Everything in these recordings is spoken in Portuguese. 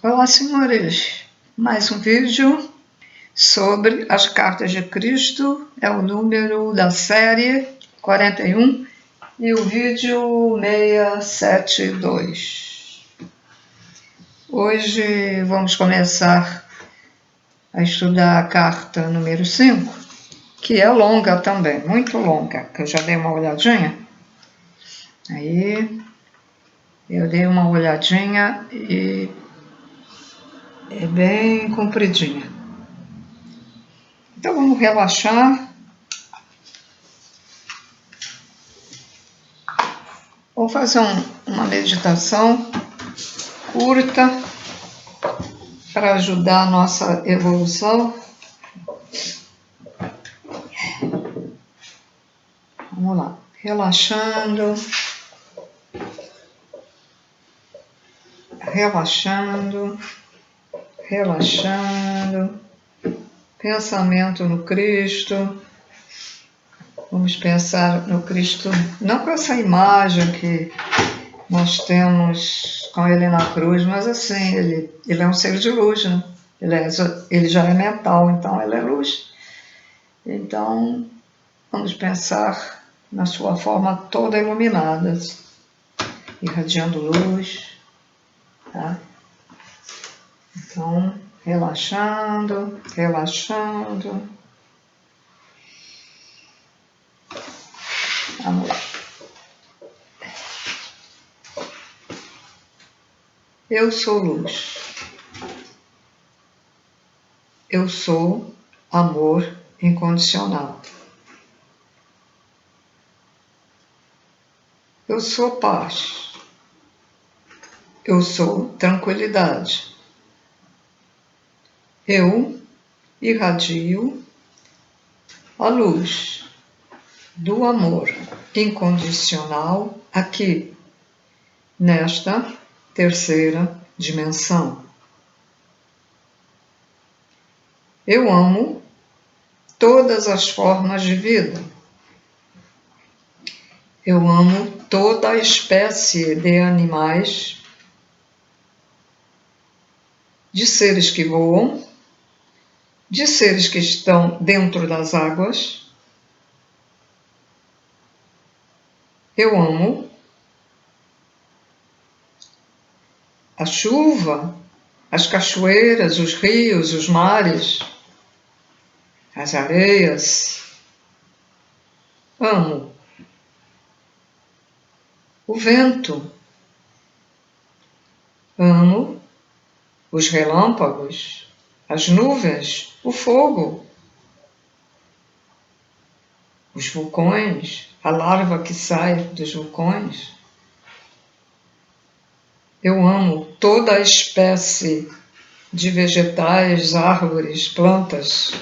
Olá, senhores! Mais um vídeo sobre as cartas de Cristo, é o número da série 41 e o vídeo 672. Hoje vamos começar a estudar a carta número 5, que é longa também, muito longa, que eu já dei uma olhadinha. Aí eu dei uma olhadinha e é bem compridinha. Então vamos relaxar. Vou fazer uma meditação curta para ajudar a nossa evolução. Vamos lá, relaxando, relaxando, relaxando, pensamento no Cristo. Vamos pensar no Cristo, não com essa imagem que nós temos com ele na cruz, mas assim, ele é um ser de luz, né? Ele já é mental, então ele é luz. Então, vamos pensar na sua forma toda iluminada, irradiando luz, tá? Então, relaxando, relaxando. Vamos lá. Eu sou luz. Eu sou amor incondicional. Eu sou paz. Eu sou tranquilidade. Eu irradio a luz do amor incondicional aqui, nesta terceira dimensão. Eu amo todas as formas de vida. Eu amo toda a espécie de animais, de seres que voam, de seres que estão dentro das águas. Eu amo a chuva, as cachoeiras, os rios, os mares, as areias. Amo o vento. Amo os relâmpagos, as nuvens, o fogo, os vulcões, a larva que sai dos vulcões. Eu amo toda a espécie de vegetais, árvores, plantas.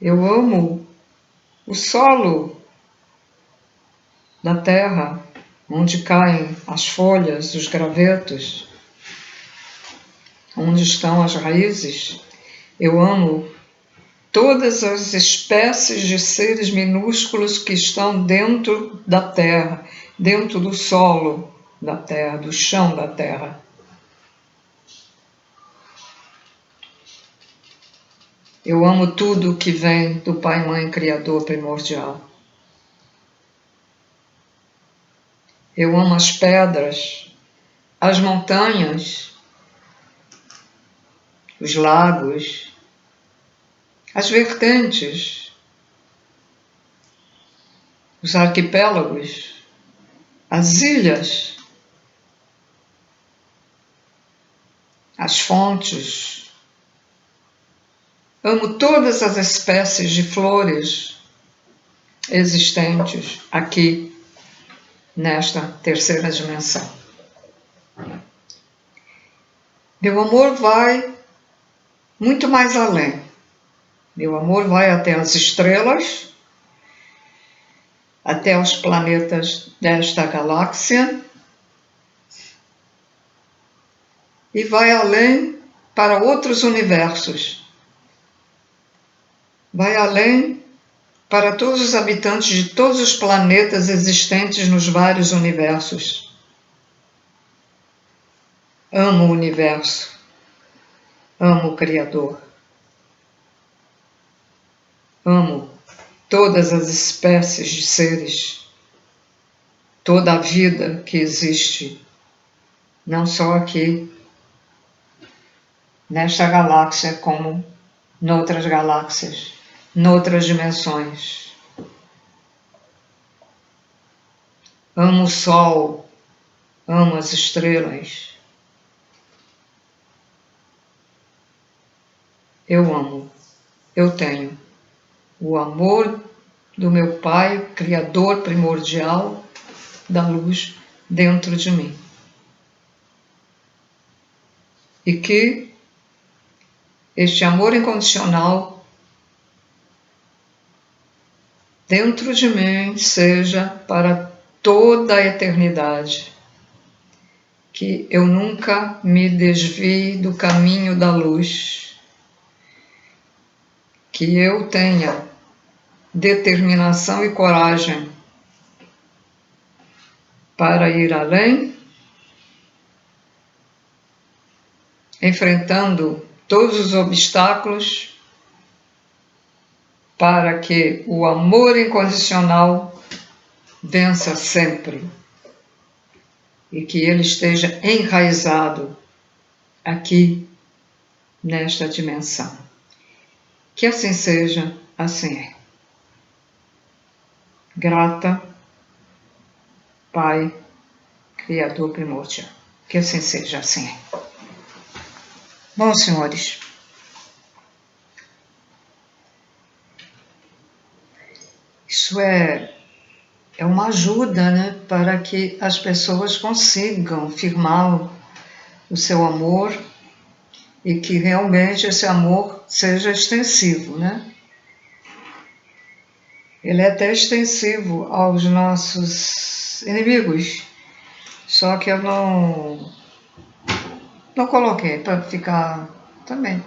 Eu amo o solo da terra, onde caem as folhas, os gravetos, onde estão as raízes. Eu amo todas as espécies de seres minúsculos que estão dentro da terra, dentro do solo da terra, do chão da terra. Eu amo tudo que vem do Pai, Mãe, Criador primordial. Eu amo as pedras, as montanhas, os lagos, as vertentes, os arquipélagos, as ilhas, as fontes. Amo todas as espécies de flores existentes aqui nesta terceira dimensão. Meu amor vai muito mais além. Meu amor vai até as estrelas, até os planetas desta galáxia e vai além para outros universos. Vai além para todos os habitantes de todos os planetas existentes nos vários universos. amo o universo, amo o Criador, amo todas as espécies de seres, toda a vida que existe, não só aqui, nesta galáxia, como noutras galáxias, noutras dimensões. Amo o Sol, amo as estrelas. Eu amo, eu tenho o amor do meu Pai, Criador primordial da luz, dentro de mim. E que este amor incondicional dentro de mim seja para toda a eternidade. Que eu nunca me desvie do caminho da luz. Que eu tenha determinação e coragem para ir além, enfrentando todos os obstáculos, para que o amor incondicional vença sempre e que ele esteja enraizado aqui nesta dimensão. Que assim seja, assim é. Grata, Pai, Criador primordial. Que assim seja, assim é. Bom, senhores, isso é uma ajuda, né, para que as pessoas consigam firmar o seu amor e que realmente esse amor seja extensivo, né? Ele é até extensivo aos nossos inimigos, só que eu não coloquei para ficar também,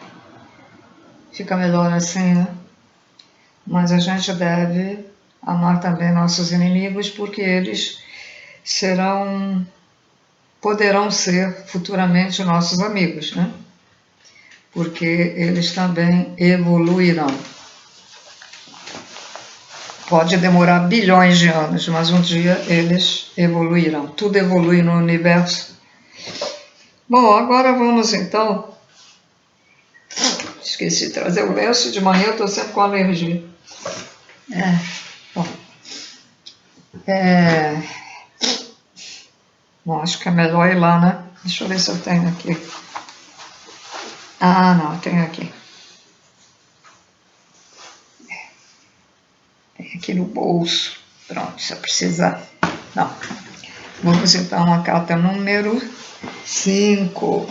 fica melhor assim, né? Mas a gente deve amar também nossos inimigos, porque eles poderão ser futuramente nossos amigos, né? Porque eles também evoluirão. Pode demorar bilhões de anos, mas um dia eles evoluirão. Tudo evolui no universo. Bom, agora vamos então. Esqueci de trazer o lenço, de manhã eu estou sempre com alergia. Bom, acho que é melhor ir lá, né? Deixa eu ver se eu tenho aqui. Ah, não, tenho aqui. Tem aqui no bolso. Pronto, se eu precisar. Não. Vamos então à carta número 5.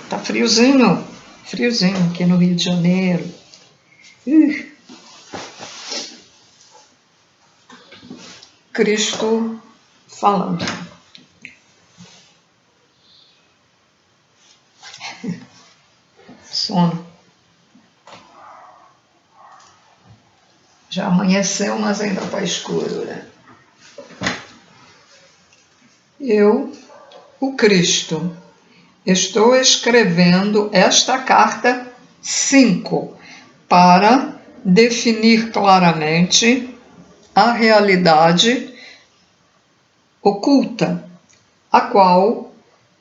Tá friozinho aqui no Rio de Janeiro. Cristo falando. Sono. Já amanheceu, mas ainda está escuro, né? Eu, o Cristo, estou escrevendo esta carta 5 para definir claramente a realidade oculta, a qual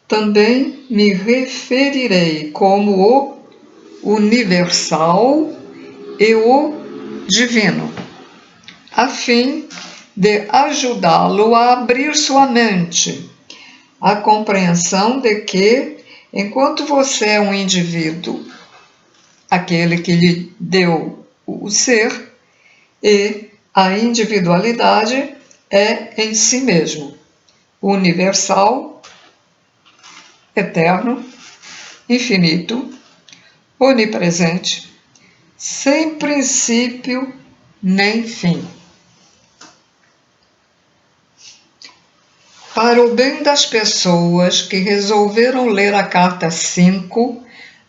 também me referirei como o universal e o divino, a fim de ajudá-lo a abrir sua mente à compreensão de que, enquanto você é um indivíduo, aquele que lhe deu o ser, e a individualidade é em si mesmo universal, eterno, infinito, onipresente, sem princípio nem fim. Para o bem das pessoas que resolveram ler a carta 5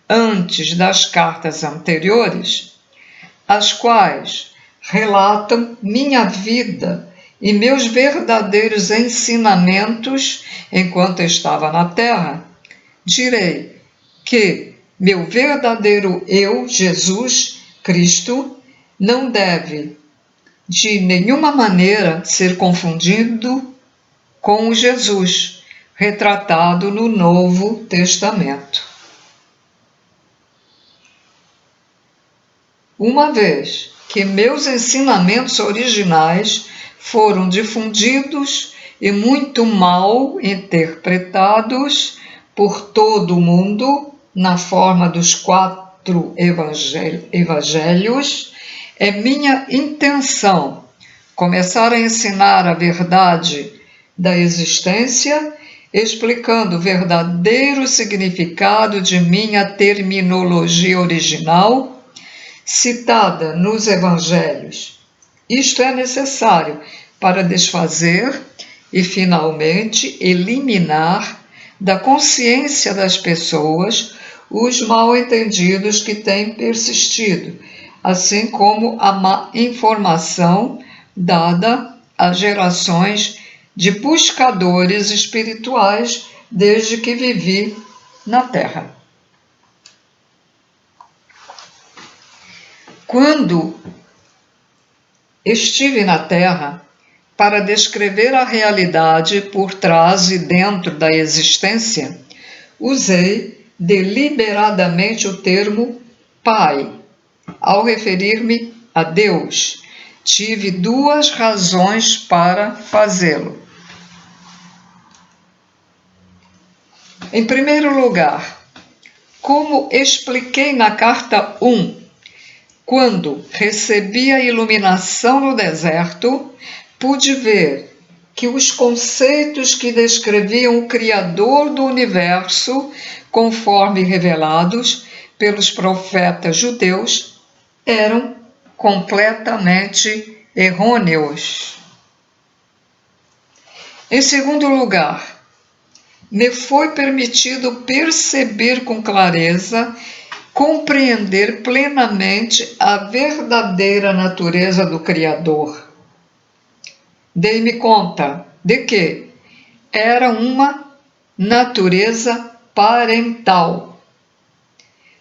antes das cartas anteriores, as quais relatam minha vida e meus verdadeiros ensinamentos enquanto estava na Terra, direi que meu verdadeiro eu, Jesus Cristo, não deve de nenhuma maneira ser confundido com o Jesus retratado no Novo Testamento. Uma vez que meus ensinamentos originais foram difundidos e muito mal interpretados por todo o mundo na forma dos 4 evangelhos, é minha intenção começar a ensinar a verdade da existência, explicando o verdadeiro significado de minha terminologia original, citada nos evangelhos. Isto é necessário para desfazer e, finalmente, eliminar da consciência das pessoas os mal-entendidos que têm persistido, assim como a má informação dada a gerações de buscadores espirituais desde que vivi na Terra. Quando estive na Terra para descrever a realidade por trás e dentro da existência, usei deliberadamente o termo Pai ao referir-me a Deus. Tive 2 razões para fazê-lo. Em primeiro lugar, como expliquei na carta 1, quando recebi a iluminação no deserto, pude ver que os conceitos que descreviam o Criador do universo, conforme revelados pelos profetas judeus, eram completamente errôneos. Em segundo lugar, me foi permitido perceber com clareza, compreender plenamente a verdadeira natureza do Criador. Dei-me conta de que era uma natureza parental,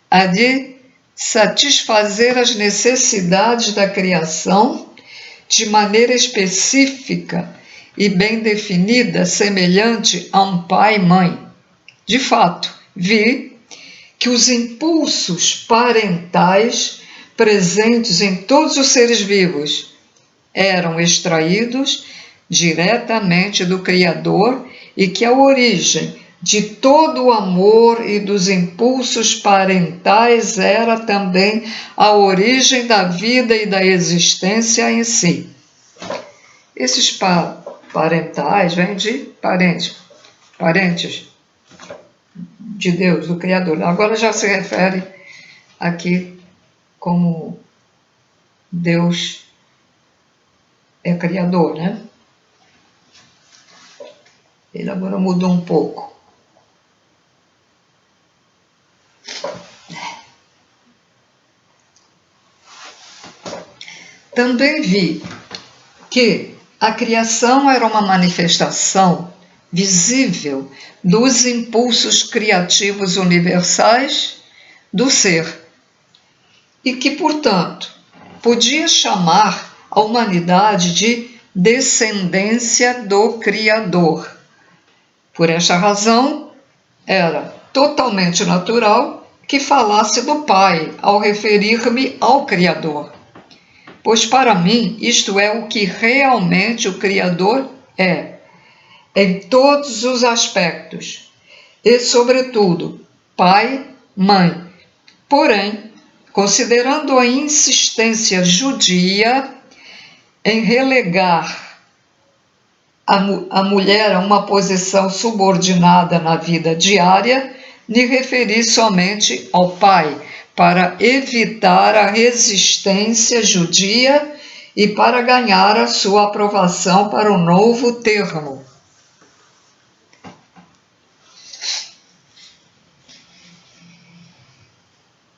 a de satisfazer as necessidades da criação de maneira específica e bem definida, semelhante a um pai e mãe. De fato, vi que os impulsos parentais presentes em todos os seres vivos eram extraídos diretamente do Criador e que a origem de todo o amor e dos impulsos parentais era também a origem da vida e da existência em si. Esses parentais vêm de parentes de Deus, do Criador. Agora já se refere aqui como Deus é Criador, né? Ele agora mudou um pouco. Também vi que a criação era uma manifestação visível dos impulsos criativos universais do ser e que, portanto, podia chamar a humanidade de descendência do Criador. Por esta razão, era totalmente natural que falasse do Pai ao referir-me ao Criador, pois para mim isto é o que realmente o Criador é, em todos os aspectos, e sobretudo, pai, mãe. Porém, considerando a insistência judia em relegar a mulher a uma posição subordinada na vida diária, me referi somente ao pai, para evitar a resistência judia e para ganhar a sua aprovação para o novo termo.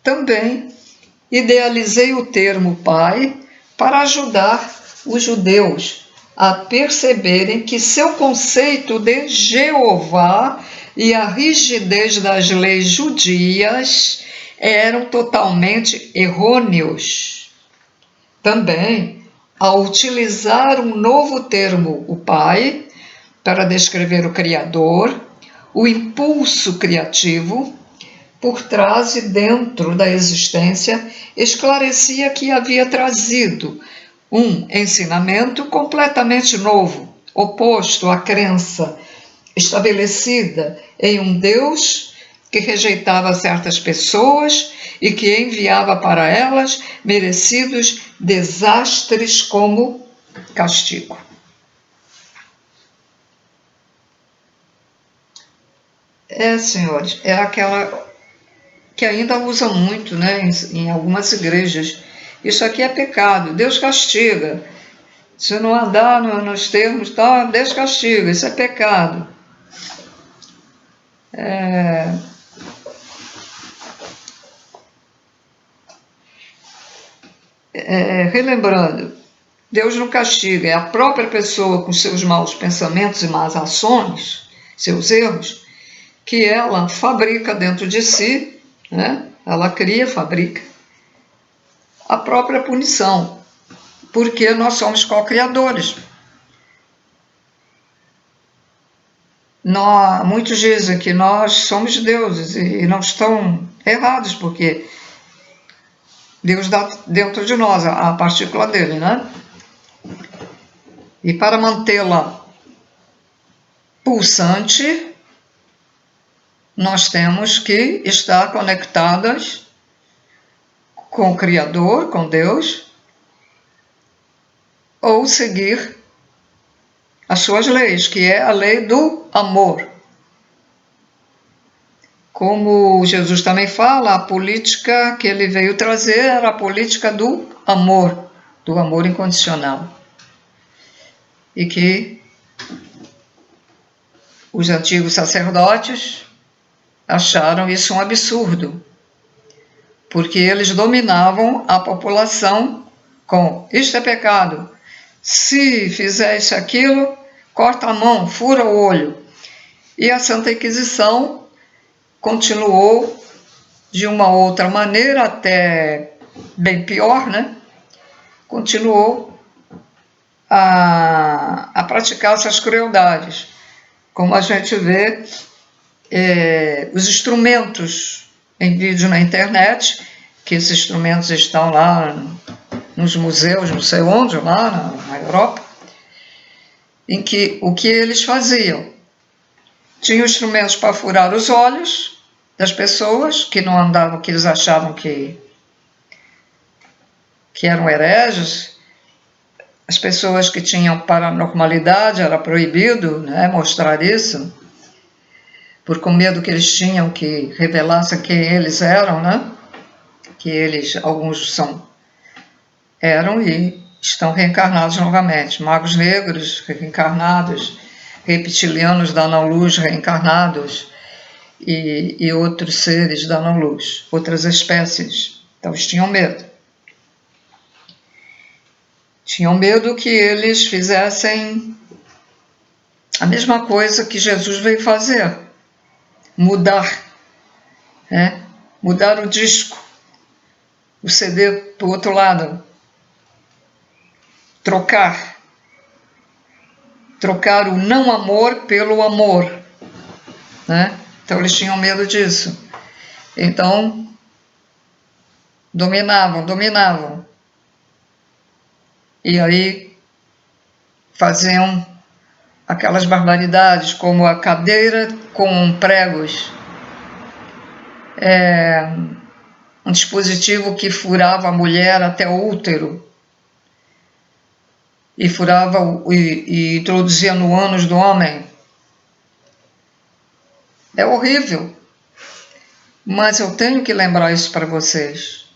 Também idealizei o termo pai para ajudar os judeus a perceberem que seu conceito de Jeová e a rigidez das leis judias eram totalmente errôneos. Também, ao utilizar um novo termo, o Pai, para descrever o Criador, o impulso criativo, por trás e dentro da existência, esclarecia que havia trazido um ensinamento completamente novo, oposto à crença estabelecida em um Deus que rejeitava certas pessoas e que enviava para elas merecidos desastres como castigo. Senhores, é aquela que ainda usa muito, né, em algumas igrejas. Isso aqui é pecado, Deus castiga. Se não andar nos termos, tá, Deus castiga, isso é pecado. Relembrando, Deus não castiga, é a própria pessoa com seus maus pensamentos e más ações, seus erros, que ela fabrica dentro de si, né? Ela cria, fabrica a própria punição, porque nós somos co-criadores. Muitos dizem que nós somos deuses e não estão errados, porque Deus dá dentro de nós a partícula dele, né? E para mantê-la pulsante, nós temos que estar conectadas com o Criador, com Deus, ou seguir as suas leis, que é a lei do amor. Como Jesus também fala, a política que ele veio trazer era a política do amor incondicional. E que os antigos sacerdotes acharam isso um absurdo, porque eles dominavam a população com: isto é pecado, se fizer isso aquilo, corta a mão, fura o olho. E a Santa Inquisição continuou de uma outra maneira, até bem pior, né? Continuou a praticar essas crueldades. Como a gente vê, os instrumentos em vídeo na internet, que esses instrumentos estão lá nos museus, não sei onde, lá na Europa, em que o que eles faziam? Tinham instrumentos para furar os olhos das pessoas que não andavam, que eles achavam que eram hereges. As pessoas que tinham paranormalidade, era proibido, né, mostrar isso, por com medo que eles tinham que revelassem quem eles eram, né? Que eles, alguns eram e estão reencarnados novamente. Magos negros reencarnados, reptilianos da não-luz reencarnados e outros seres da não-luz, outras espécies. Então eles tinham medo. Tinham medo que eles fizessem a mesma coisa que Jesus veio fazer. Mudar, né? Mudar o disco, o CD para o outro lado. Trocar o não amor pelo amor, né? Então eles tinham medo disso. Então dominavam. E aí faziam aquelas barbaridades, como a cadeira com pregos, um dispositivo que furava a mulher até o útero, e furava e introduzia no ânus do homem. É horrível, mas eu tenho que lembrar isso para vocês.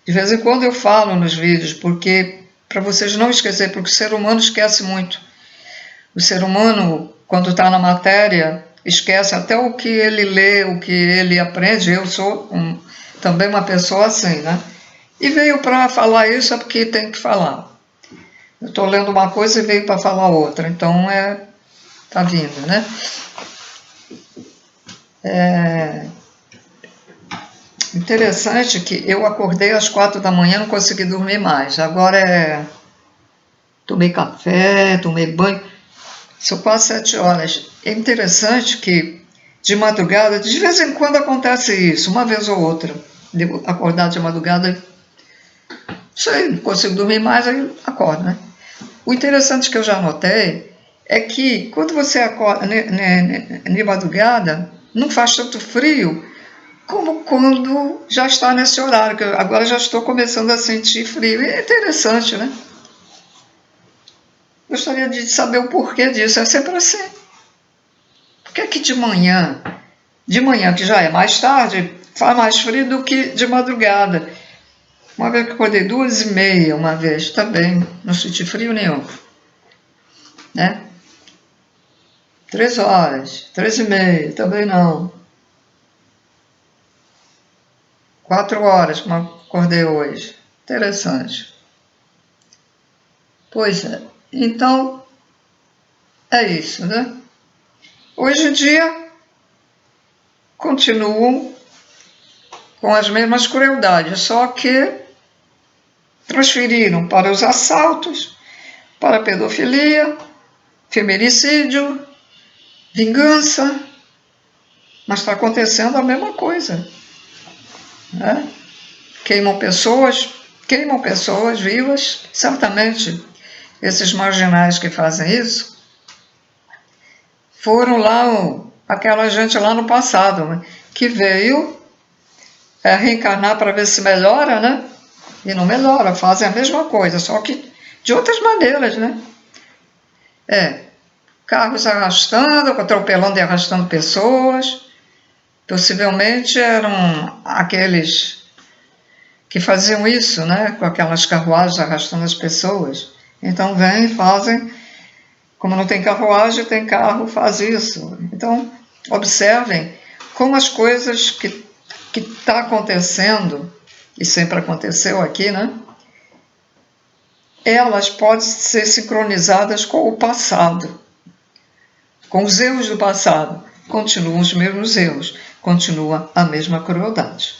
De vez em quando eu falo nos vídeos, porque para vocês não esquecerem, porque o ser humano esquece muito. O ser humano, quando está na matéria, esquece até o que ele lê, o que ele aprende. Eu sou também uma pessoa assim, né? E veio para falar isso é porque tem que falar. Eu estou lendo uma coisa e veio para falar outra, então tá vindo, né? Interessante que eu acordei às 4 da manhã, não consegui dormir mais. Agora tomei café, tomei banho, são quase 7 horas. É interessante que de madrugada, de vez em quando acontece isso, uma vez ou outra, devo acordar de madrugada, sei, não consigo dormir mais, aí acordo, né? O interessante que eu já notei é que quando você acorda de madrugada, não faz tanto frio como quando já está nesse horário, que agora já estou começando a sentir frio. É interessante, né? Gostaria de saber o porquê disso. É sempre assim. Por que que de manhã, que já é mais tarde, faz mais frio do que de madrugada? Uma vez que acordei 2h30, uma vez, também, não senti frio nenhum. Né? 3 horas, 3h30, também não. 4 horas, como acordei hoje. Interessante. Pois é. Então, é isso, né? Hoje em dia, continuam com as mesmas crueldades, só que transferiram para os assaltos, para a pedofilia, feminicídio, vingança, mas está acontecendo a mesma coisa. Né? Queimam pessoas vivas, certamente esses marginais que fazem isso foram lá, aquela gente lá no passado, né, que veio reencarnar para ver se melhora, né? E não melhora, fazem a mesma coisa, só que de outras maneiras, né? Carros arrastando, atropelando e arrastando pessoas. Possivelmente eram aqueles que faziam isso, né? Com aquelas carruagens arrastando as pessoas. Então vêm e fazem, como não tem carruagem, tem carro, faz isso. Então, observem como as coisas que está acontecendo, e sempre aconteceu aqui, né? Elas podem ser sincronizadas com o passado, com os erros do passado. Continuam os mesmos erros, continua a mesma crueldade,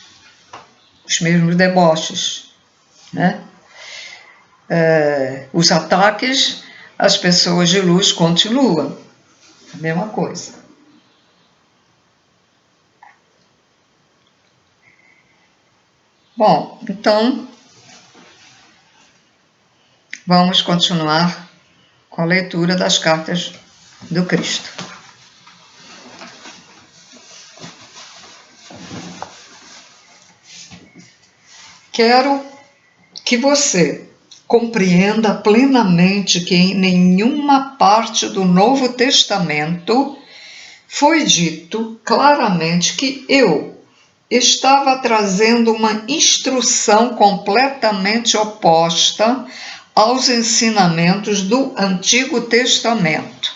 os mesmos deboches, né? Os ataques às pessoas de luz continuam, a mesma coisa. Bom, então vamos continuar com a leitura das cartas do Cristo. Quero que você compreenda plenamente que em nenhuma parte do Novo Testamento foi dito claramente que eu estava trazendo uma instrução completamente oposta aos ensinamentos do Antigo Testamento.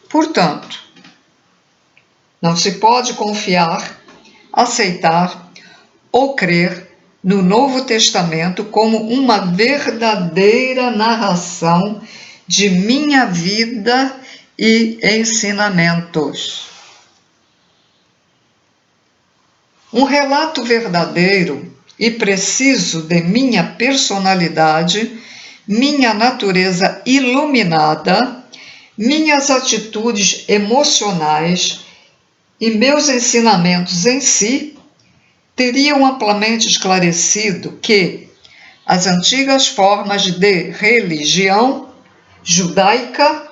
Portanto, não se pode confiar, aceitar ou crer no Novo Testamento como uma verdadeira narração de minha vida e ensinamentos. Um relato verdadeiro e preciso de minha personalidade, minha natureza iluminada, minhas atitudes emocionais e meus ensinamentos em si teriam amplamente esclarecido que as antigas formas de religião judaica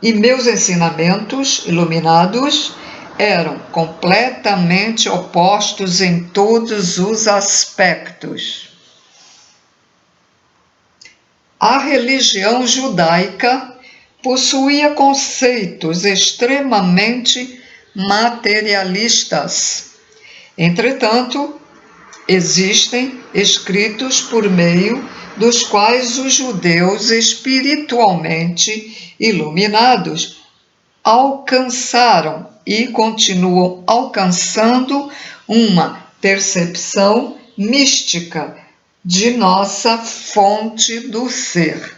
e meus ensinamentos iluminados eram completamente opostos em todos os aspectos. A religião judaica possuía conceitos extremamente materialistas. Entretanto, existem escritos por meio dos quais os judeus espiritualmente iluminados alcançaram e continuam alcançando uma percepção mística de nossa fonte do ser.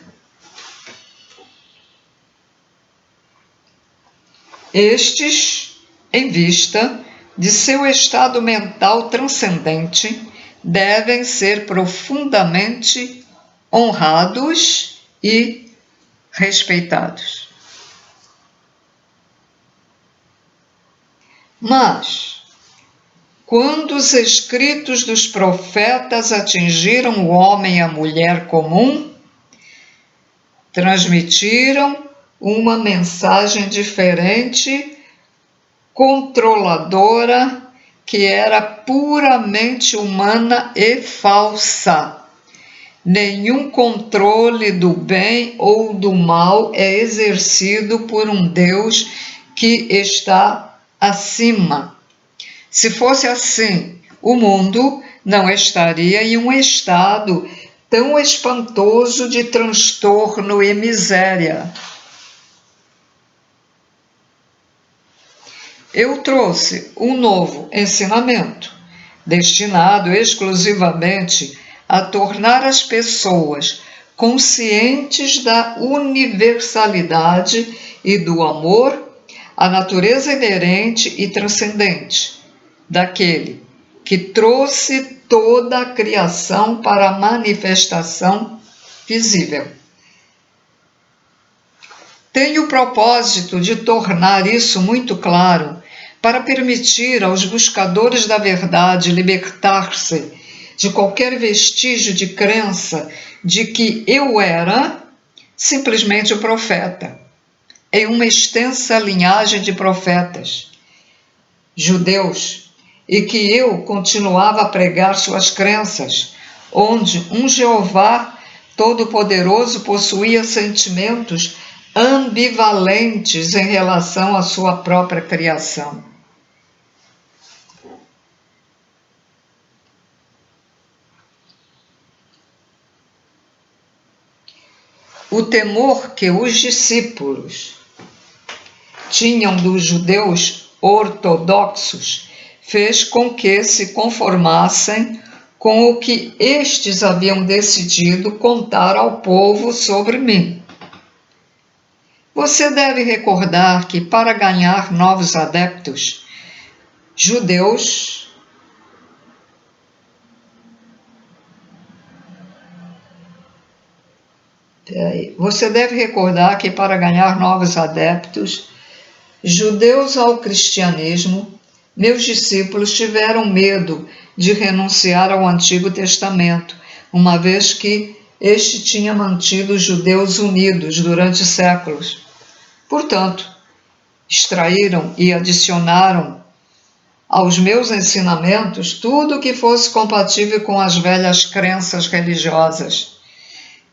Estes, em vista de seu estado mental transcendente, devem ser profundamente honrados e respeitados. Mas, quando os escritos dos profetas atingiram o homem e a mulher comum, transmitiram uma mensagem diferente, controladora, que era puramente humana e falsa. Nenhum controle do bem ou do mal é exercido por um Deus que está acima. Se fosse assim, o mundo não estaria em um estado tão espantoso de transtorno e miséria. Eu trouxe um novo ensinamento, destinado exclusivamente a tornar as pessoas conscientes da universalidade e do amor, a natureza inerente e transcendente daquele que trouxe toda a criação para a manifestação visível. Tenho o propósito de tornar isso muito claro para permitir aos buscadores da verdade libertar-se de qualquer vestígio de crença de que eu era simplesmente o profeta, em uma extensa linhagem de profetas judeus, e que eu continuava a pregar suas crenças, onde um Jeová Todo-Poderoso possuía sentimentos ambivalentes em relação à sua própria criação. O temor que os discípulos tinham dos judeus ortodoxos fez com que se conformassem com o que estes haviam decidido contar ao povo sobre mim. Você deve recordar que, para ganhar novos adeptos, judeus ao cristianismo, meus discípulos tiveram medo de renunciar ao Antigo Testamento, uma vez que este tinha mantido os judeus unidos durante séculos. Portanto, extraíram e adicionaram aos meus ensinamentos tudo o que fosse compatível com as velhas crenças religiosas.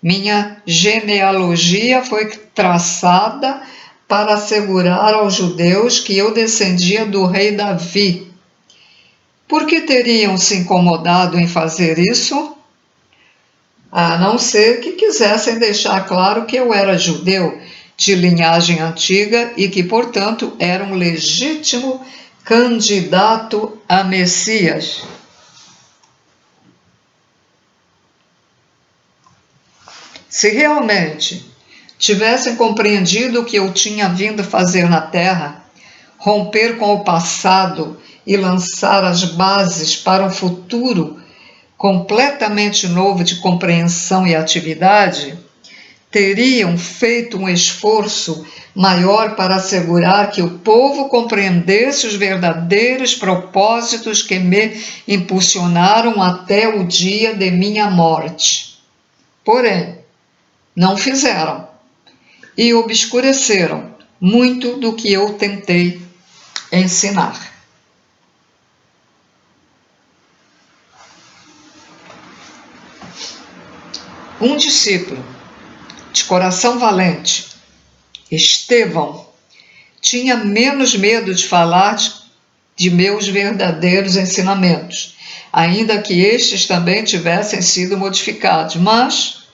Minha genealogia foi traçada para assegurar aos judeus que eu descendia do rei Davi. Por que teriam se incomodado em fazer isso? A não ser que quisessem deixar claro que eu era judeu, de linhagem antiga e que, portanto, era um legítimo candidato a Messias. Se realmente tivessem compreendido o que eu tinha vindo fazer na Terra, romper com o passado e lançar as bases para um futuro completamente novo de compreensão e atividade, teriam feito um esforço maior para assegurar que o povo compreendesse os verdadeiros propósitos que me impulsionaram até o dia de minha morte. Porém, não fizeram e obscureceram muito do que eu tentei ensinar. Um discípulo de coração valente, Estevão, tinha menos medo de falar de meus verdadeiros ensinamentos, ainda que estes também tivessem sido modificados, mas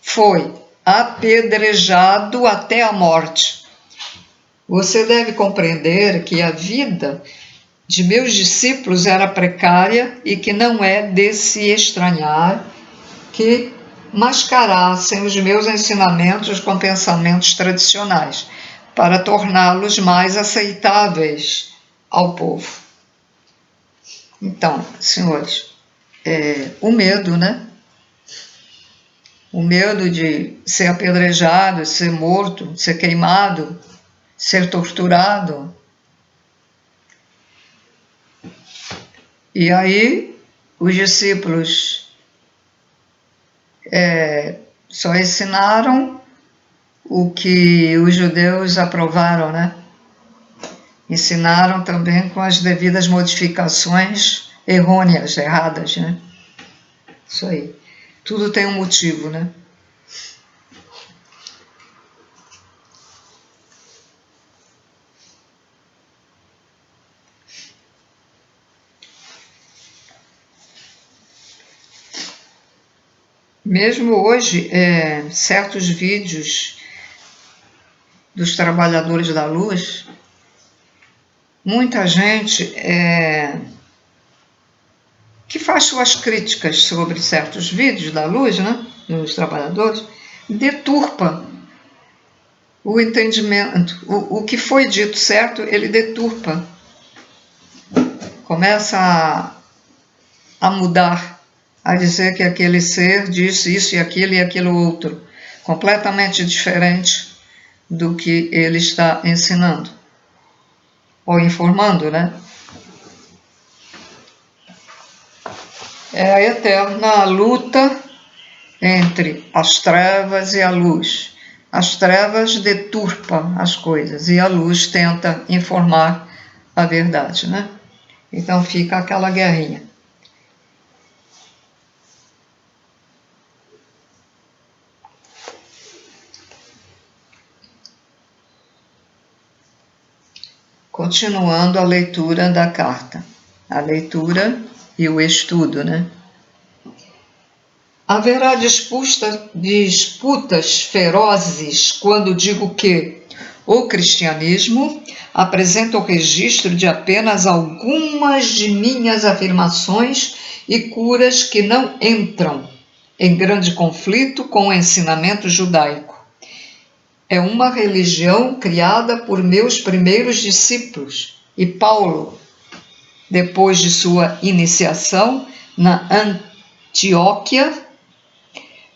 foi apedrejado até a morte. Você deve compreender que a vida de meus discípulos era precária e que não é de se estranhar que mascarassem os meus ensinamentos com pensamentos tradicionais, para torná-los mais aceitáveis ao povo. Então, senhores, o medo, né? O medo de ser apedrejado, ser morto, ser queimado, ser torturado. E aí, os discípulos só ensinaram o que os judeus aprovaram, né? Ensinaram também com as devidas modificações errôneas, erradas, né? Isso aí. Tudo tem um motivo, né? Mesmo hoje, certos vídeos dos trabalhadores da luz, muita gente que faz suas críticas sobre certos vídeos da luz, né, dos trabalhadores, deturpa o entendimento. O que foi dito certo, ele deturpa. Começa a mudar, a dizer que aquele ser disse isso e aquilo outro, completamente diferente do que ele está ensinando, ou informando, né? É a eterna luta entre as trevas e a luz. As trevas deturpam as coisas e a luz tenta informar a verdade, né? Então fica aquela guerrinha. Continuando a leitura da carta. A leitura e o estudo, né? Haverá disputas ferozes quando digo que o cristianismo apresenta o registro de apenas algumas de minhas afirmações e curas que não entram em grande conflito com o ensinamento judaico. É uma religião criada por meus primeiros discípulos e Paulo, depois de sua iniciação na Antioquia,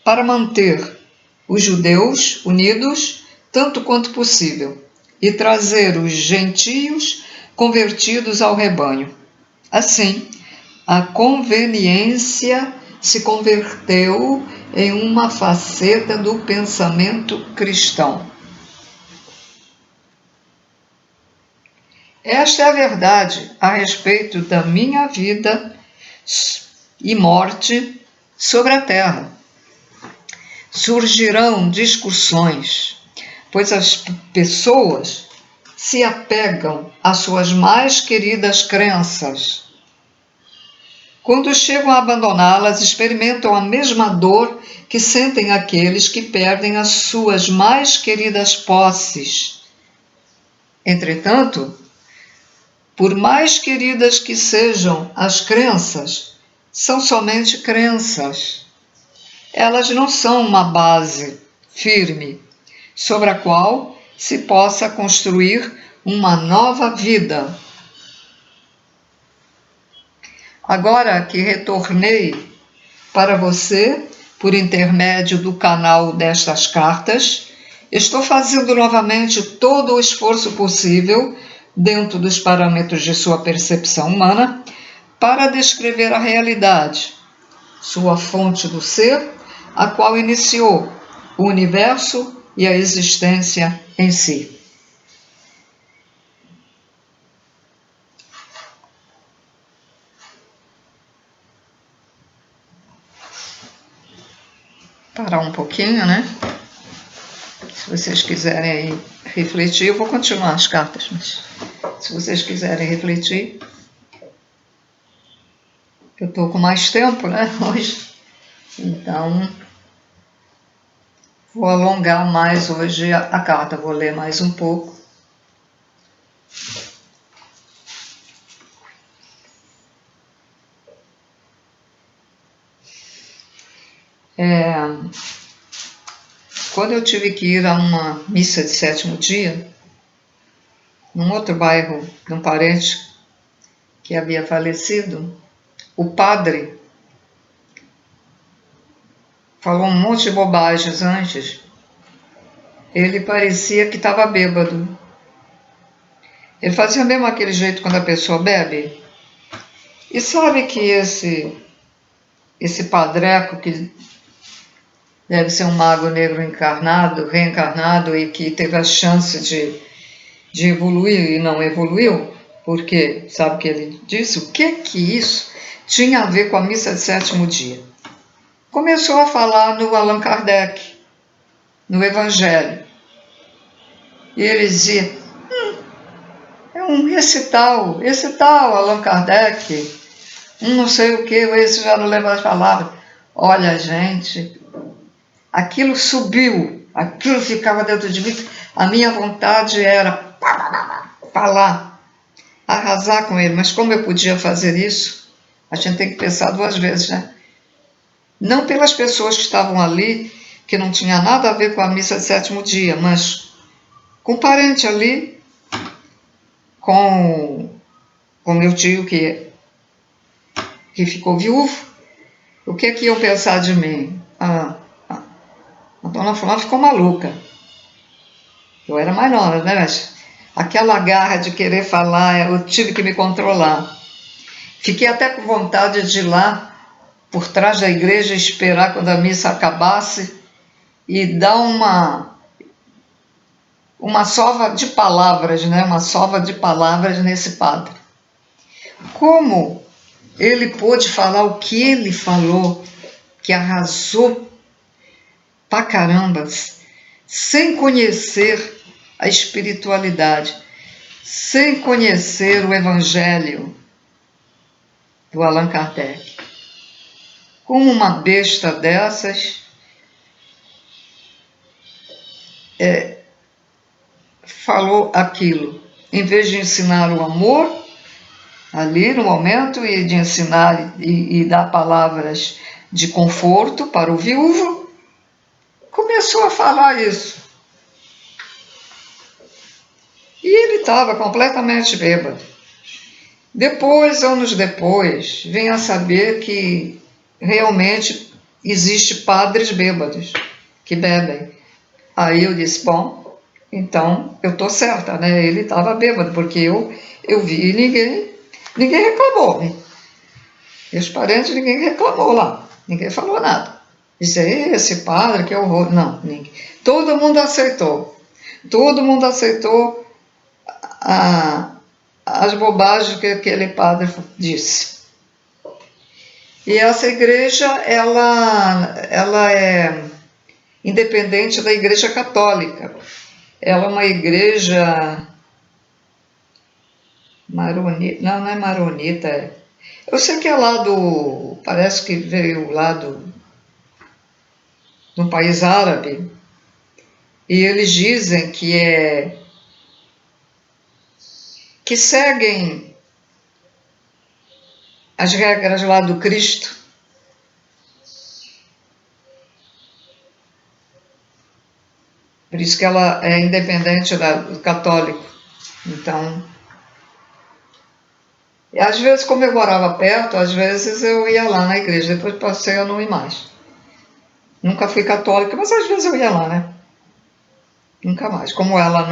para manter os judeus unidos tanto quanto possível e trazer os gentios convertidos ao rebanho. Assim, a conveniência se converteu em uma faceta do pensamento cristão. Esta é a verdade a respeito da minha vida e morte sobre a terra. Surgirão discussões, pois as pessoas se apegam às suas mais queridas crenças. Quando chegam a abandoná-las, experimentam a mesma dor que sentem aqueles que perdem as suas mais queridas posses. Entretanto, por mais queridas que sejam as crenças, são somente crenças. Elas não são uma base firme sobre a qual se possa construir uma nova vida. Agora que retornei para você, por intermédio do canal destas cartas, estou fazendo novamente todo o esforço possível, dentro dos parâmetros de sua percepção humana, para descrever a realidade, sua fonte do ser, a qual iniciou o universo e a existência em si. Parar um pouquinho, né? Se vocês quiserem refletir, eu vou continuar as cartas, mas se vocês quiserem refletir, eu estou com mais tempo, né, hoje, então vou alongar mais hoje a carta, vou ler mais um pouco. Quando eu tive que ir a uma missa de sétimo dia, num outro bairro, de um parente que havia falecido, o padre falou um monte de bobagens antes. Ele parecia que estava bêbado. Ele fazia mesmo aquele jeito quando a pessoa bebe. E sabe que esse padreco, que deve ser um mago negro encarnado, reencarnado, e que teve a chance de evoluir e não evoluiu, porque, sabe o que ele disse? O que isso tinha a ver com a missa de sétimo dia? Começou a falar no Allan Kardec, no Evangelho. E ele dizia, esse tal Allan Kardec, não sei o que, esse já não lembra as palavras. Olha, gente, aquilo subiu, aquilo ficava dentro de mim, a minha vontade era falar, arrasar com ele, mas como eu podia fazer isso? A gente tem que pensar duas vezes, né? Não pelas pessoas que estavam ali, que não tinha nada a ver com a missa de sétimo dia, mas com um parente ali, com meu tio que ficou viúvo. O que iam pensar de mim? A dona fulana ficou maluca. Eu era mais nova, né? Mas aquela garra de querer falar, eu tive que me controlar. Fiquei até com vontade de ir lá por trás da igreja, esperar quando a missa acabasse e dar uma sova de palavras, né? Uma sova de palavras nesse padre. Como ele pôde falar o que ele falou, que arrasou pra caramba, sem conhecer a espiritualidade, sem conhecer o Evangelho do Allan Kardec. Como uma besta dessas falou aquilo, em vez de ensinar o amor ali no momento e de ensinar e dar palavras de conforto para o viúvo, começou a falar isso. E ele estava completamente bêbado. Depois, anos depois, vem a saber que realmente existe padres bêbados que bebem. Aí eu disse, bom, então eu estou certa, né? Ele estava bêbado, porque eu vi e ninguém reclamou. Meus parentes, ninguém reclamou lá, ninguém falou nada. Disse, esse padre, que horror. Não, ninguém. Todo mundo aceitou as bobagens que aquele padre disse. E essa igreja, ela é independente da Igreja Católica. Ela é uma igreja maronita, não é maronita, eu sei que é lá parece que veio lá do país árabe, e eles dizem que seguem as regras lá do Cristo. Por isso que ela é independente do católico. Então, e às vezes, como eu morava perto, às vezes eu ia lá na igreja, depois passei a não ir mais. Nunca fui católica, mas às vezes eu ia lá, né? Nunca mais. Como ela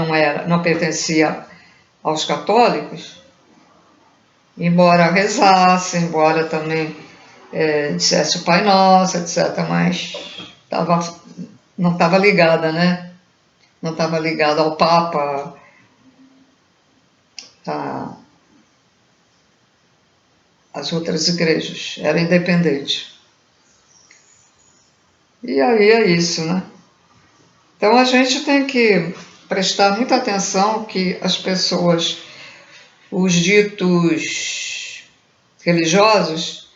não pertencia aos católicos, embora rezasse, embora também dissesse o Pai Nosso, etc., mas não estava ligada, né? Não estava ligada ao Papa, às outras igrejas, era independente. E aí é isso, né? Então a gente tem que prestar muita atenção que as pessoas, os ditos religiosos,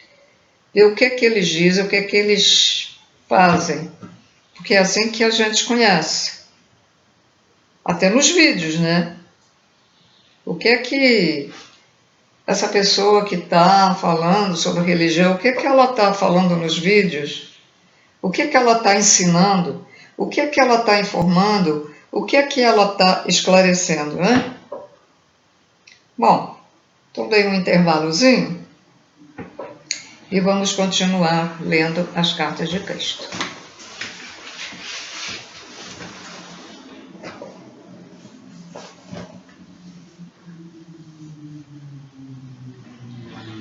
ver o que eles dizem, o que eles fazem, porque é assim que a gente conhece. Até nos vídeos, né? O que essa pessoa que está falando sobre religião, o que ela está falando nos vídeos, O que ela está ensinando? O que ela está informando? O que ela está esclarecendo, né? Bom, então dei um intervalozinho e vamos continuar lendo as cartas de Cristo.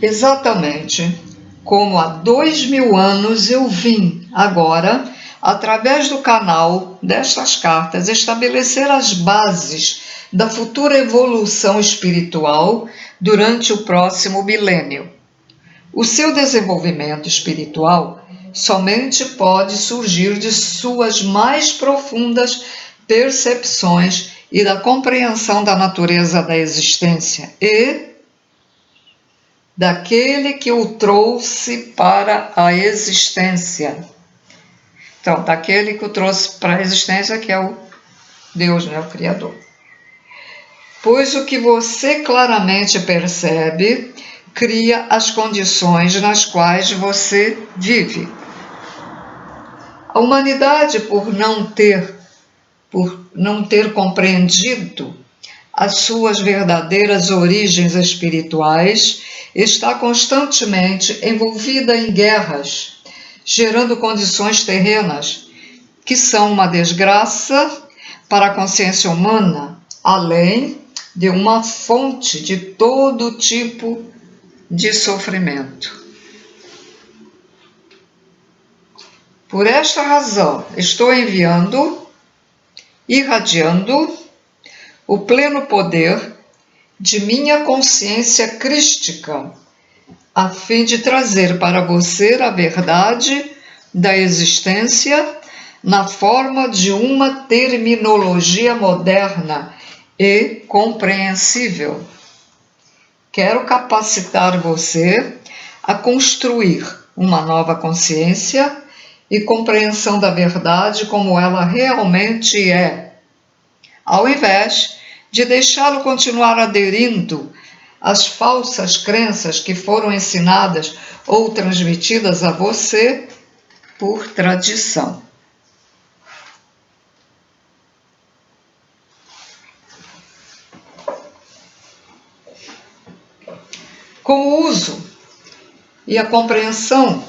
Exatamente como há 2000 anos eu vim agora, através do canal destas cartas, estabelecer as bases da futura evolução espiritual durante o próximo milênio. O seu desenvolvimento espiritual somente pode surgir de suas mais profundas percepções e da compreensão da natureza da existência e daquele que o trouxe para a existência. Então, daquele que o trouxe para a existência, que é o Deus, né, o Criador. Pois o que você claramente percebe cria as condições nas quais você vive. A humanidade, por não ter compreendido as suas verdadeiras origens espirituais, está constantemente envolvida em guerras, gerando condições terrenas que são uma desgraça para a consciência humana, além de uma fonte de todo tipo de sofrimento. Por esta razão, estou irradiando o pleno poder de minha consciência crística, a fim de trazer para você a verdade da existência na forma de uma terminologia moderna e compreensível. Quero capacitar você a construir uma nova consciência e compreensão da verdade como ela realmente é, ao invés de deixá-lo continuar aderindo às falsas crenças que foram ensinadas ou transmitidas a você por tradição. Com o uso e a compreensão,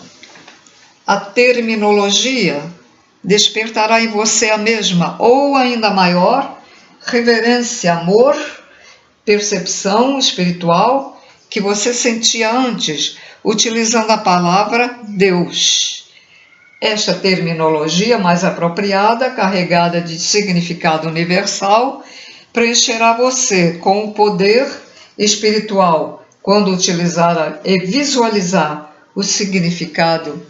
a terminologia despertará em você a mesma ou ainda maior reverência, amor, percepção espiritual que você sentia antes, utilizando a palavra Deus. Esta terminologia mais apropriada, carregada de significado universal, preencherá você com o poder espiritual quando utilizar e visualizar o significado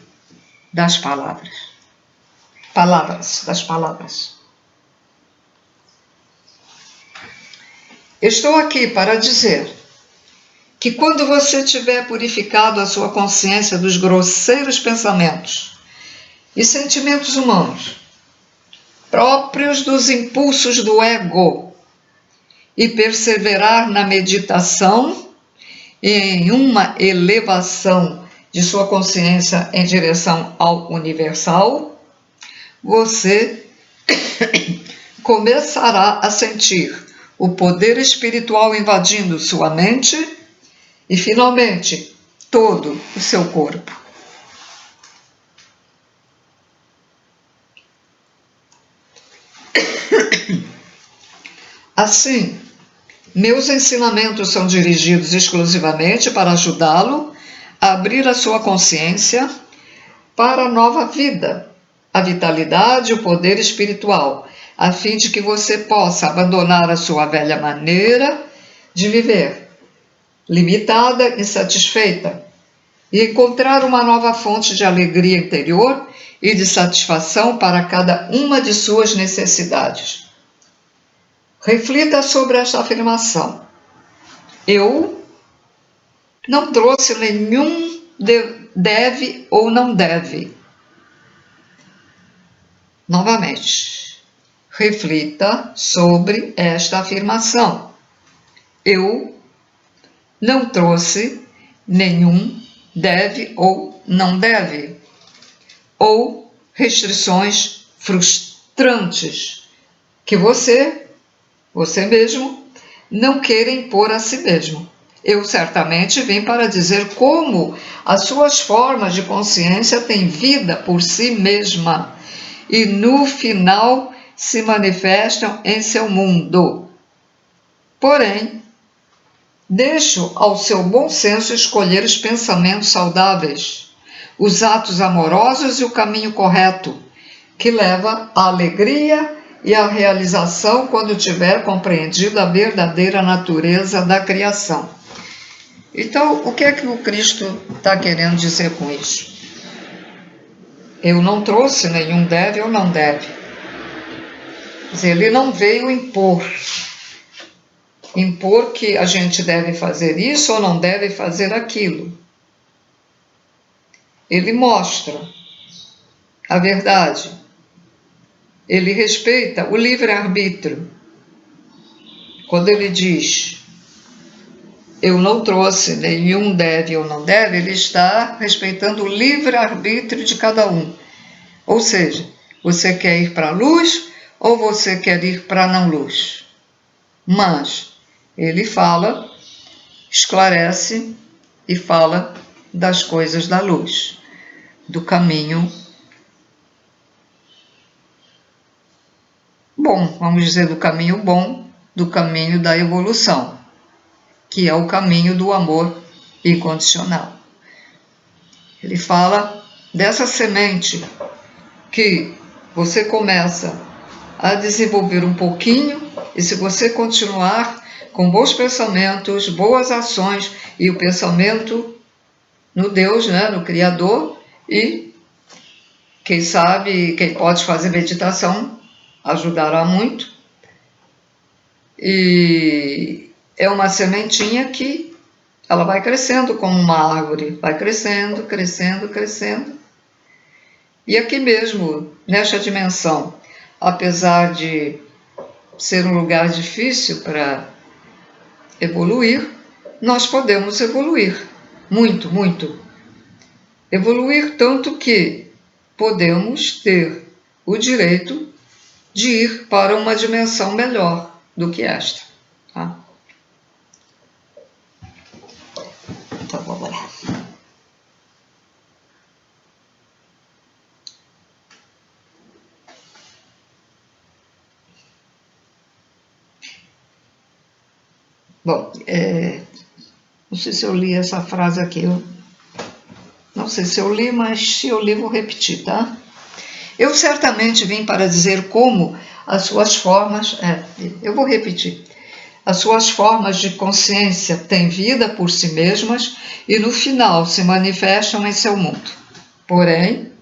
das palavras. Das palavras. Estou aqui para dizer que quando você tiver purificado a sua consciência dos grosseiros pensamentos e sentimentos humanos, próprios dos impulsos do ego, e perseverar na meditação e em uma elevação de sua consciência em direção ao universal, você começará a sentir o poder espiritual invadindo sua mente e, finalmente, todo o seu corpo. Assim, meus ensinamentos são dirigidos exclusivamente para ajudá-lo a abrir a sua consciência para a nova vida, a vitalidade e o poder espiritual, a fim de que você possa abandonar a sua velha maneira de viver, limitada e insatisfeita, e encontrar uma nova fonte de alegria interior e de satisfação para cada uma de suas necessidades. Reflita sobre esta afirmação. Eu não trouxe nenhum deve ou não deve. Novamente, reflita sobre esta afirmação. Eu não trouxe nenhum deve ou não deve. Ou restrições frustrantes que você mesmo, não queira impor a si mesmo. Eu certamente vim para dizer como as suas formas de consciência têm vida por si mesma e no final se manifestam em seu mundo. Porém, deixo ao seu bom senso escolher os pensamentos saudáveis, os atos amorosos e o caminho correto, que leva à alegria e à realização quando tiver compreendido a verdadeira natureza da criação. Então, o que é que o Cristo está querendo dizer com isso? Eu não trouxe nenhum deve ou não deve. Ele não veio impor que a gente deve fazer isso ou não deve fazer aquilo. Ele mostra a verdade. Ele respeita o livre-arbítrio. Quando ele diz, eu não trouxe nenhum deve ou não deve, ele está respeitando o livre-arbítrio de cada um. Ou seja, você quer ir para a luz ou você quer ir para a não-luz. Mas ele fala, esclarece e fala das coisas da luz, do caminho bom, vamos dizer, do caminho bom, do caminho da evolução, que é o caminho do amor incondicional. Ele fala dessa semente que você começa a desenvolver um pouquinho, e se você continuar com bons pensamentos, boas ações e o pensamento no Deus, né, no Criador, e quem sabe, quem pode fazer meditação, ajudará muito. E é uma sementinha que ela vai crescendo como uma árvore, vai crescendo, crescendo, crescendo. E aqui mesmo, nesta dimensão, apesar de ser um lugar difícil para evoluir, nós podemos evoluir muito, muito. Evoluir tanto que podemos ter o direito de ir para uma dimensão melhor do que esta. Tá? Então, vamos lá. Bom, não sei se eu li essa frase aqui. Não sei se eu li, mas se eu li, vou repetir, tá? Eu certamente vim para dizer como as suas formas... eu vou repetir. As suas formas de consciência têm vida por si mesmas e no final se manifestam em seu mundo. Porém,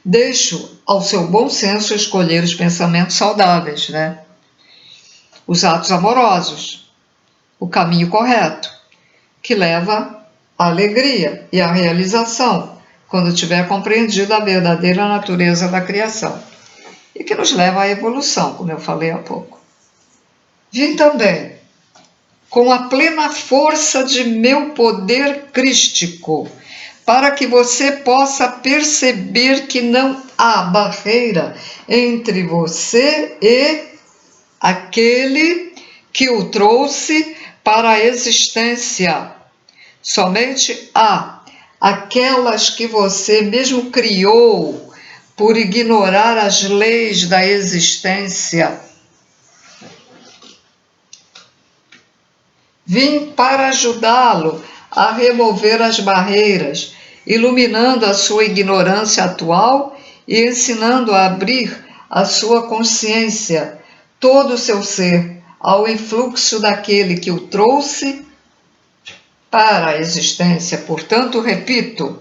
deixo ao seu bom senso escolher os pensamentos saudáveis, né? Os atos amorosos, o caminho correto, que leva à alegria e à realização, quando tiver compreendido a verdadeira natureza da criação, e que nos leva à evolução, como eu falei há pouco. Vim também, com a plena força de meu poder crístico, para que você possa perceber que não há barreira entre você e aquele que o trouxe para a existência. Somente há aquelas que você mesmo criou por ignorar as leis da existência. Vim para ajudá-lo a remover as barreiras, iluminando a sua ignorância atual e ensinando a abrir a sua consciência, todo o seu ser, ao influxo daquele que o trouxe para a existência. Portanto, repito,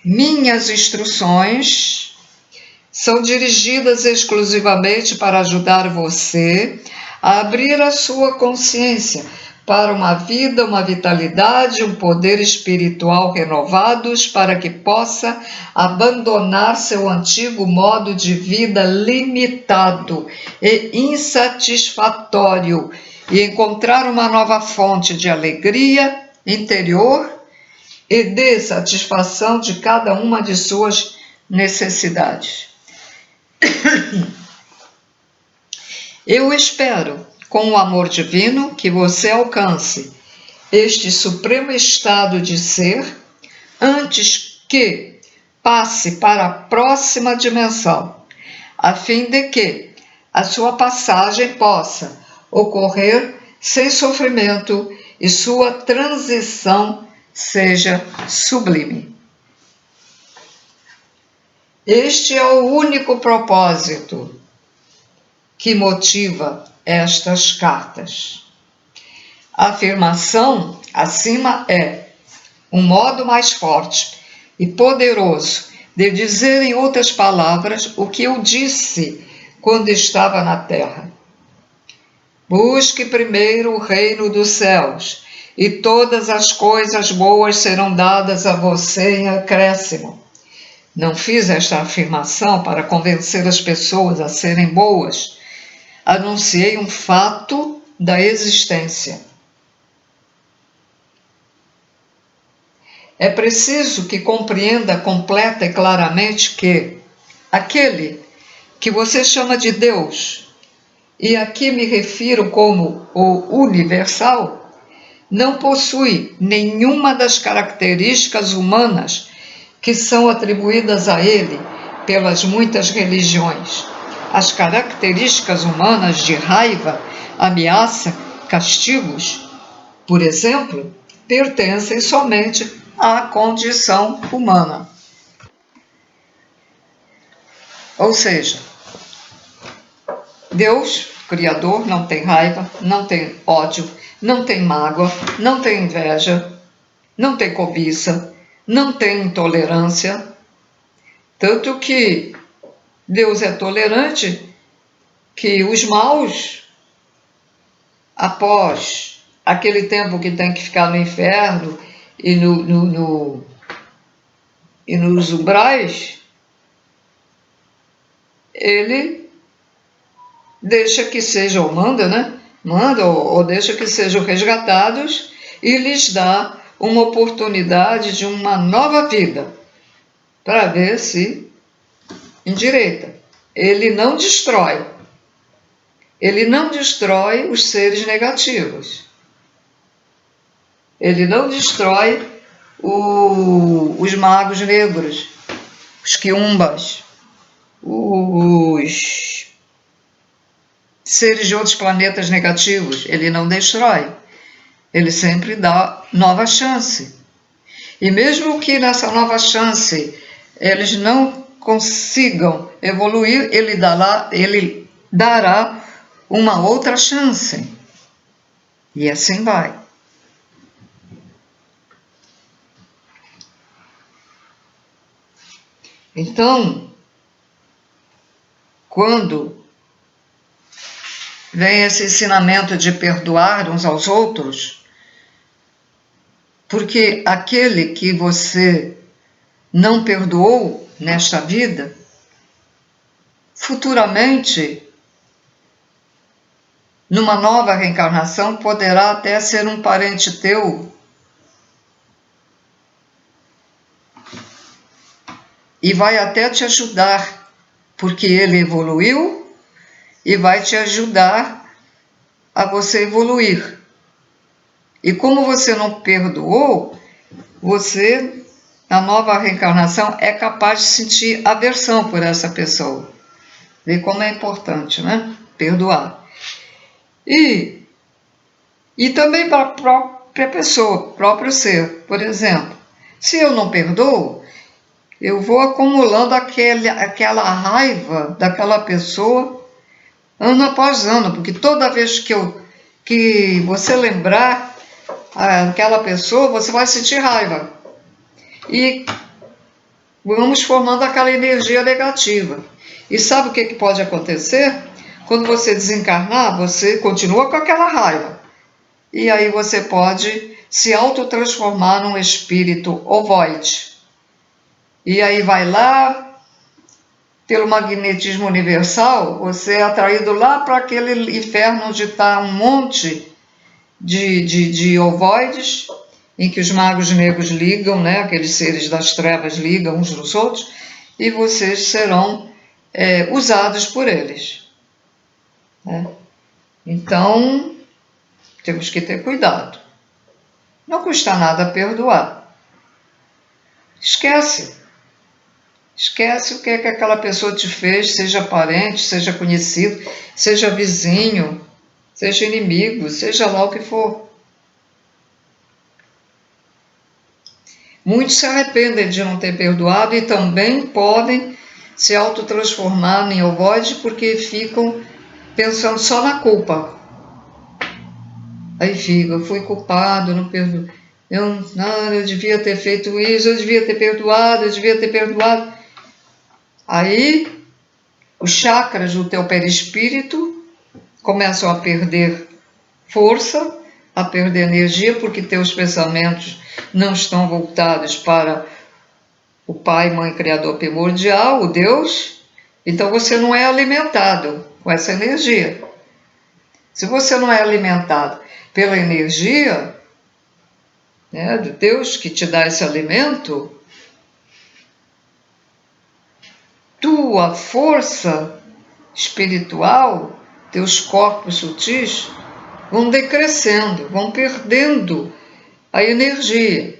minhas instruções são dirigidas exclusivamente para ajudar você a abrir a sua consciência para uma vida, uma vitalidade, um poder espiritual renovados, para que possa abandonar seu antigo modo de vida limitado e insatisfatório e encontrar uma nova fonte de alegria interior e de satisfação de cada uma de suas necessidades. Eu espero, com o amor divino, que você alcance este supremo estado de ser antes que passe para a próxima dimensão, a fim de que a sua passagem possa ocorrer sem sofrimento e sua transição seja sublime. Este é o único propósito que motiva estas cartas. A afirmação acima é um modo mais forte e poderoso de dizer, em outras palavras, o que eu disse quando estava na terra. Busque primeiro o reino dos céus, e todas as coisas boas serão dadas a você em acréscimo. Não fiz esta afirmação para convencer as pessoas a serem boas. Anunciei um fato da existência. É preciso que compreenda completa e claramente que aquele que você chama de Deus, e aqui me refiro como o universal, não possui nenhuma das características humanas que são atribuídas a ele pelas muitas religiões. As características humanas de raiva, ameaça, castigos, por exemplo, pertencem somente à condição humana. Ou seja, Deus, Criador, não tem raiva, não tem ódio, não tem mágoa, não tem inveja, não tem cobiça, não tem intolerância. Tanto que Deus é tolerante que os maus, após aquele tempo que tem que ficar no inferno e nos umbrais, ele deixa que sejam, manda ou deixa que sejam resgatados e lhes dá uma oportunidade de uma nova vida, para ver se endireita. Ele não destrói os seres negativos. Ele não destrói os magos negros, os quiumbas, os seres de outros planetas negativos. Ele não destrói. Ele sempre dá nova chance. E mesmo que nessa nova chance eles não consigam evoluir, ele dará uma outra chance. E assim vai. Então, quando vem esse ensinamento de perdoar uns aos outros, porque aquele que você não perdoou nesta vida, futuramente, numa nova reencarnação, poderá até ser um parente teu. E vai até te ajudar, porque ele evoluiu e vai te ajudar a você evoluir. E como você não perdoou, você, na nova reencarnação, é capaz de sentir aversão por essa pessoa. Vê como é importante, perdoar. E também para a própria pessoa, próprio ser. Por exemplo, se eu não perdoo, eu vou acumulando aquela raiva daquela pessoa ano após ano, porque toda vez que você lembrar aquela pessoa, você vai sentir raiva. E vamos formando aquela energia negativa. E sabe o que pode acontecer? Quando você desencarnar, você continua com aquela raiva. E aí você pode se autotransformar num espírito ovoide. E aí vai lá, pelo magnetismo universal, você é atraído lá para aquele inferno onde está um monte de ovoides, em que os magos negros ligam, aqueles seres das trevas ligam uns nos outros, e vocês serão usados por eles, né? Então, temos que ter cuidado. Não custa nada perdoar. Esquece o que é que aquela pessoa te fez, seja parente, seja conhecido, seja vizinho, seja inimigo, seja lá o que for. Muitos se arrependem de não ter perdoado e também podem se autotransformar em ovoide porque ficam pensando só na culpa. Aí fica, eu fui culpado, não perdoei. Eu devia ter feito isso, eu devia ter perdoado, eu devia ter perdoado. Aí, os chakras do teu perispírito começam a perder força, a perder energia, porque teus pensamentos não estão voltados para o Pai, Mãe, Criador primordial, o Deus. Então, você não é alimentado com essa energia. Se você não é alimentado pela energia, né, do Deus que te dá esse alimento, tua força espiritual, teus corpos sutis, vão decrescendo, vão perdendo a energia.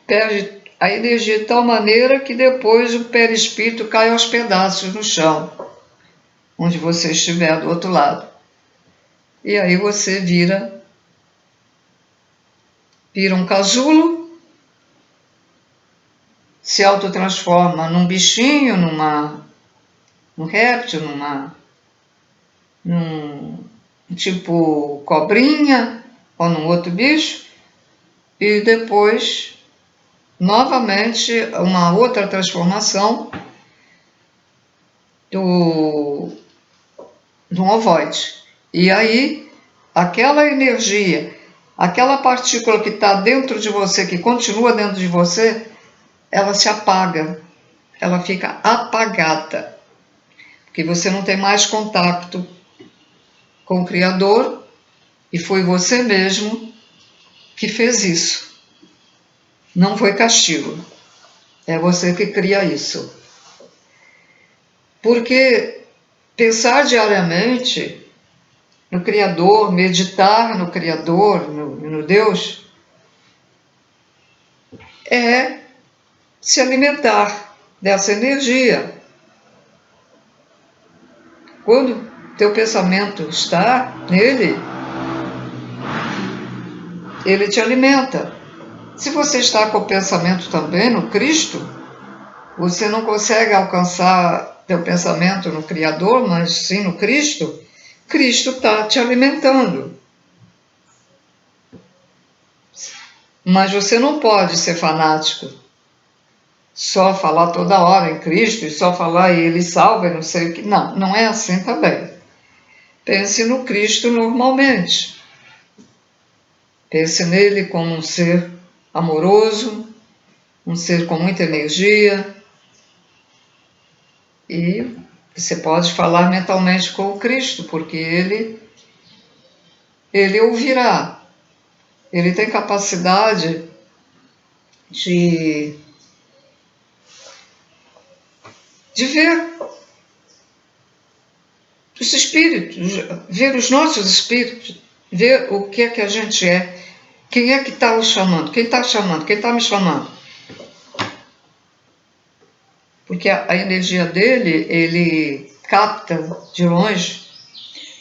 Perde a energia de tal maneira que depois o perispírito cai aos pedaços no chão, onde você estiver do outro lado. E aí você vira um casulo, se autotransforma num bichinho, num réptil, num tipo cobrinha ou num outro bicho, e depois, novamente, uma outra transformação do ovoide. E aí, aquela energia, aquela partícula que está dentro de você, que continua dentro de você, ela se apaga, ela fica apagada, porque você não tem mais contato com o Criador e foi você mesmo que fez isso. Não foi castigo, é você que cria isso. Porque pensar diariamente no Criador, meditar no Criador, no Deus, é se alimentar dessa energia. Quando teu pensamento está nele, ele te alimenta. Se você está com o pensamento também no Cristo, você não consegue alcançar teu pensamento no Criador, mas sim no Cristo, Cristo está te alimentando. Mas você não pode ser fanático, só falar toda hora em Cristo e só falar e Ele salva e não sei o que. Não, não é assim também. Pense no Cristo normalmente. Pense nele como um ser amoroso, um ser com muita energia. E você pode falar mentalmente com o Cristo, porque ele ouvirá. Ele tem capacidade de ver os espíritos, ver os nossos espíritos, ver o que é que a gente é, quem é que está o chamando, quem está chamando, quem está me chamando. Porque a energia dele, ele capta de longe,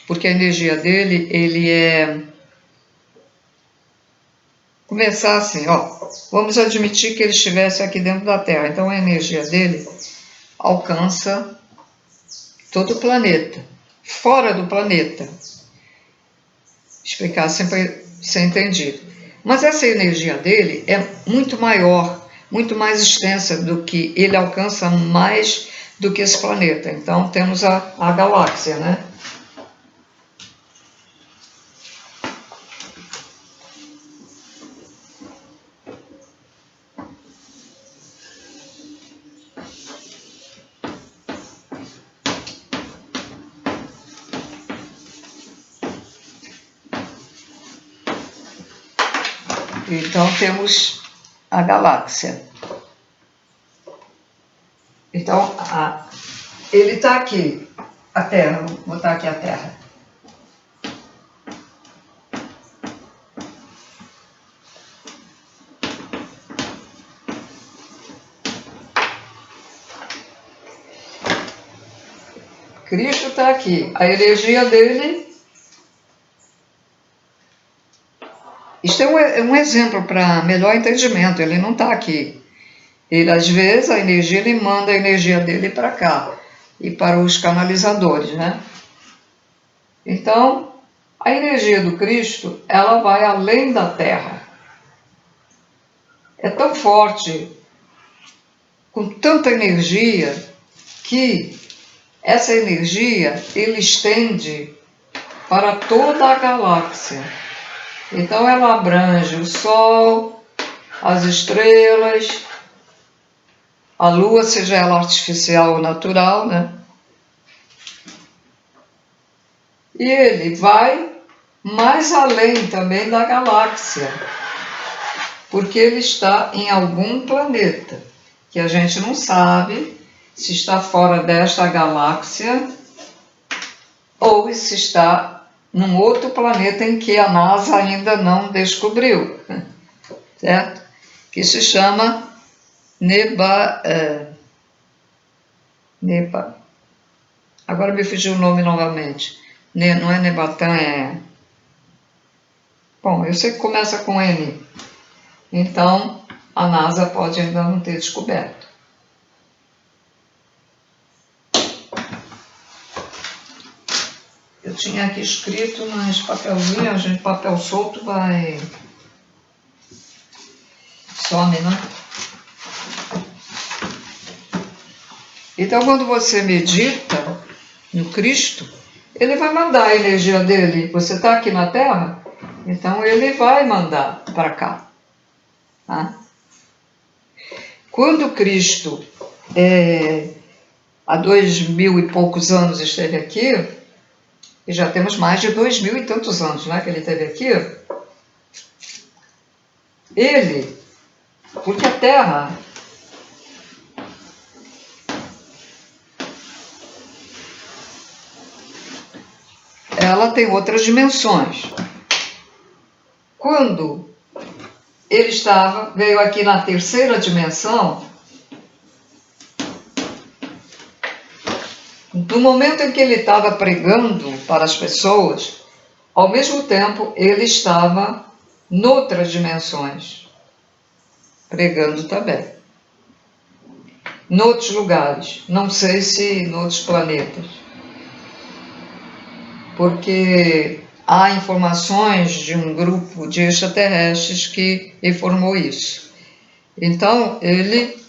porque a energia dele, ele é... Começar assim, vamos admitir que ele estivesse aqui dentro da Terra, então a energia dele alcança todo o planeta, fora do planeta. Explicar sempre ser entendido. Mas essa energia dele é muito maior, muito mais extensa do que ele alcança mais do que esse planeta. Então temos a galáxia, né? Então temos a galáxia. Então, ele está aqui, a Terra, vou botar aqui a Terra. Cristo está aqui, a energia dele. Isto é um exemplo para melhor entendimento, ele não está aqui. Ele, às vezes, a energia, ele manda a energia dele para cá e para os canalizadores, né? Então, a energia do Cristo, ela vai além da Terra. É tão forte, com tanta energia, que essa energia ele estende para toda a galáxia. Então ela abrange o Sol, as estrelas, a Lua, seja ela artificial ou natural, né? E ele vai mais além também da galáxia, porque ele está em algum planeta, que a gente não sabe se está fora desta galáxia ou se está num outro planeta em que a NASA ainda não descobriu, certo? Que se chama Neba. Agora me fugiu o nome novamente. Não é Nebatã, é... Bom, eu sei que começa com N. Então, a NASA pode ainda não ter descoberto. Eu tinha aqui escrito nas papelzinhas, gente, papel solto vai... some, né? Então, quando você medita no Cristo, ele vai mandar a energia dele. Você está aqui na Terra, então ele vai mandar para cá. Tá? Quando Cristo, há 2000 e poucos anos, esteve aqui, e já temos mais de 2000 e tantos anos, né, que ele esteve aqui, ele, porque a Terra ela tem outras dimensões. Quando ele veio aqui na terceira dimensão, no momento em que ele estava pregando para as pessoas, ao mesmo tempo ele estava noutras dimensões, pregando também. Noutros lugares, não sei se noutros planetas. Porque há informações de um grupo de extraterrestres que informou isso. Então, ele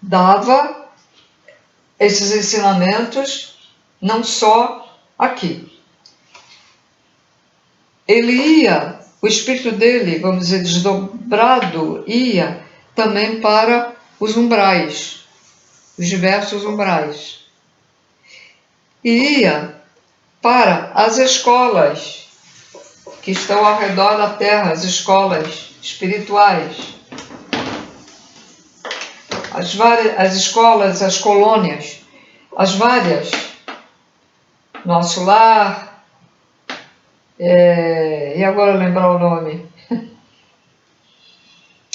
dava esses ensinamentos não só aqui. Ele ia, o espírito dele, vamos dizer, desdobrado, ia também para os umbrais, os diversos umbrais. E ia para as escolas que estão ao redor da Terra, as escolas espirituais, as escolas, as colônias, as várias, Nosso Lar, e agora lembrar o nome,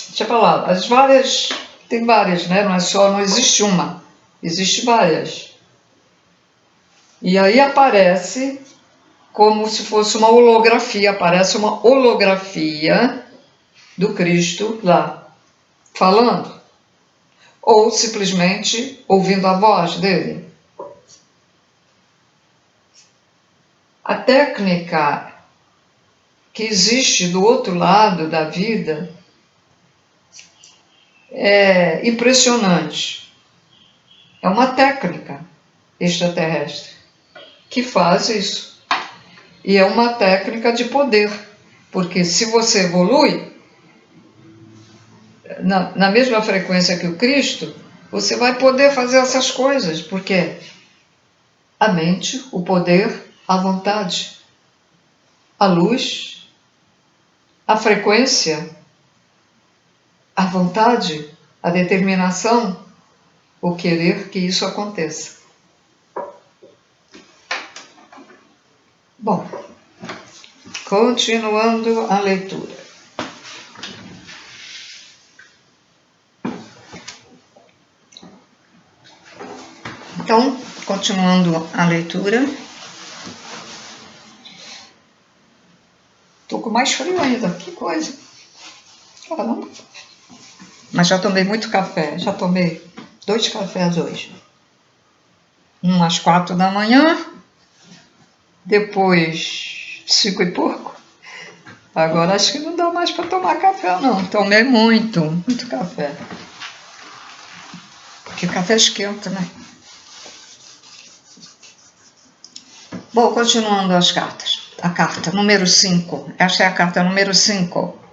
deixa eu falar, as várias, tem várias, né? Não existe uma, existe várias. E aí aparece como se fosse uma holografia, aparece uma holografia do Cristo lá, falando, ou simplesmente ouvindo a voz dele. A técnica que existe do outro lado da vida é impressionante. É uma técnica extraterrestre que faz isso. E é uma técnica de poder, porque se você evolui na mesma frequência que o Cristo, você vai poder fazer essas coisas, porque a mente, o poder, a vontade, a luz, a frequência, a vontade, a determinação, ou querer que isso aconteça. Bom, continuando a leitura. Então, continuando a leitura. Tô com mais frio ainda, que coisa. Caramba. Mas já tomei muito café, já tomei 2 cafés hoje. Um às 4 da manhã, depois 5 e pouco. Agora acho que não dá mais para tomar café não, tomei muito café. Porque o café esquenta, né? Bom, continuando as cartas. A carta número 5. Esta é a carta número 5.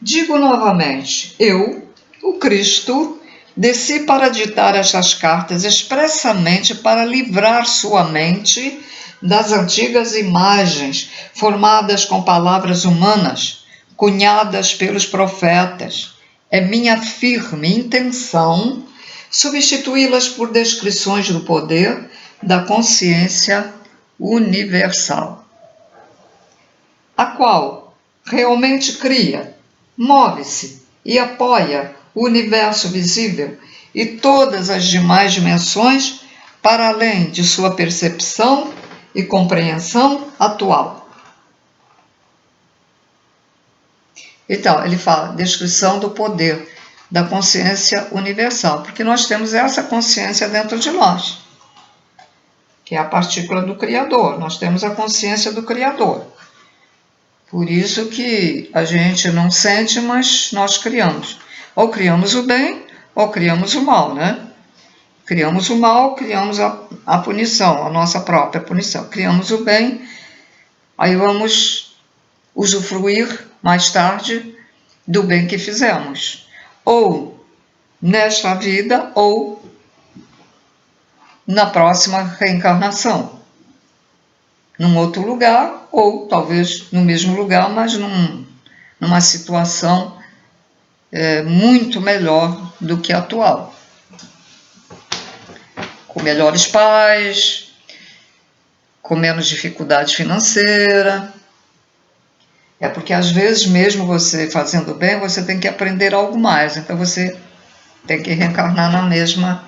Digo novamente, eu, o Cristo, desci para ditar estas cartas expressamente para livrar sua mente das antigas imagens formadas com palavras humanas, cunhadas pelos profetas. É minha firme intenção substituí-las por descrições do poder da consciência universal, a qual realmente cria, move-se e apoia o universo visível e todas as demais dimensões para além de sua percepção e compreensão atual. Então, ele fala descrição do poder da consciência universal, porque nós temos essa consciência dentro de nós, que é a partícula do Criador. Nós temos a consciência do Criador. Por isso que a gente não sente, mas nós criamos. Ou criamos o bem, ou criamos o mal, né? Criamos o mal, criamos a punição, a nossa própria punição. Criamos o bem, aí vamos usufruir mais tarde do bem que fizemos. Ou nesta vida, ou na próxima reencarnação. Num outro lugar, ou talvez no mesmo lugar, mas numa situação muito melhor do que a atual. Com melhores pais, com menos dificuldade financeira. É porque às vezes, mesmo você fazendo bem, você tem que aprender algo mais. Então você tem que reencarnar na mesma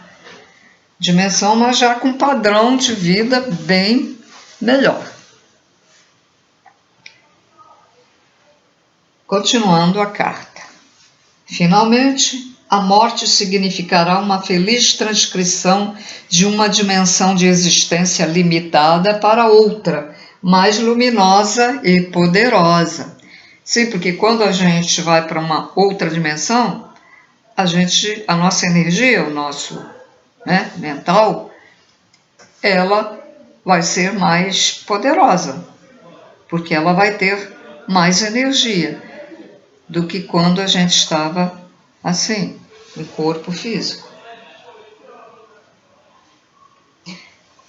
dimensão, mas já com um padrão de vida bem melhor. Continuando a carta. Finalmente, a morte significará uma feliz transcrição de uma dimensão de existência limitada para outra, mais luminosa e poderosa. Sim, porque quando a gente vai para uma outra dimensão, a nossa energia, o nosso mental, ela vai ser mais poderosa, porque ela vai ter mais energia do que quando a gente estava assim, em corpo físico.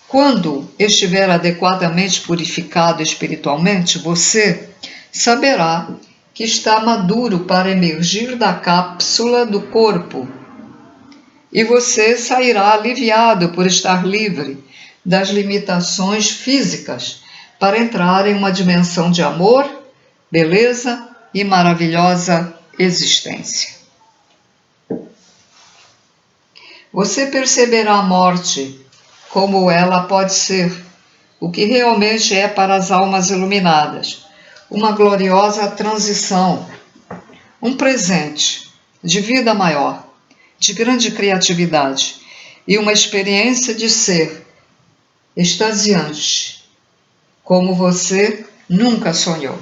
Quando estiver adequadamente purificado espiritualmente, você saberá que está maduro para emergir da cápsula do corpo e você sairá aliviado por estar livre das limitações físicas para entrar em uma dimensão de amor, beleza e maravilhosa existência. Você perceberá a morte como ela pode ser, o que realmente é para as almas iluminadas, uma gloriosa transição, um presente de vida maior, de grande criatividade e uma experiência de ser extasiante, como você nunca sonhou.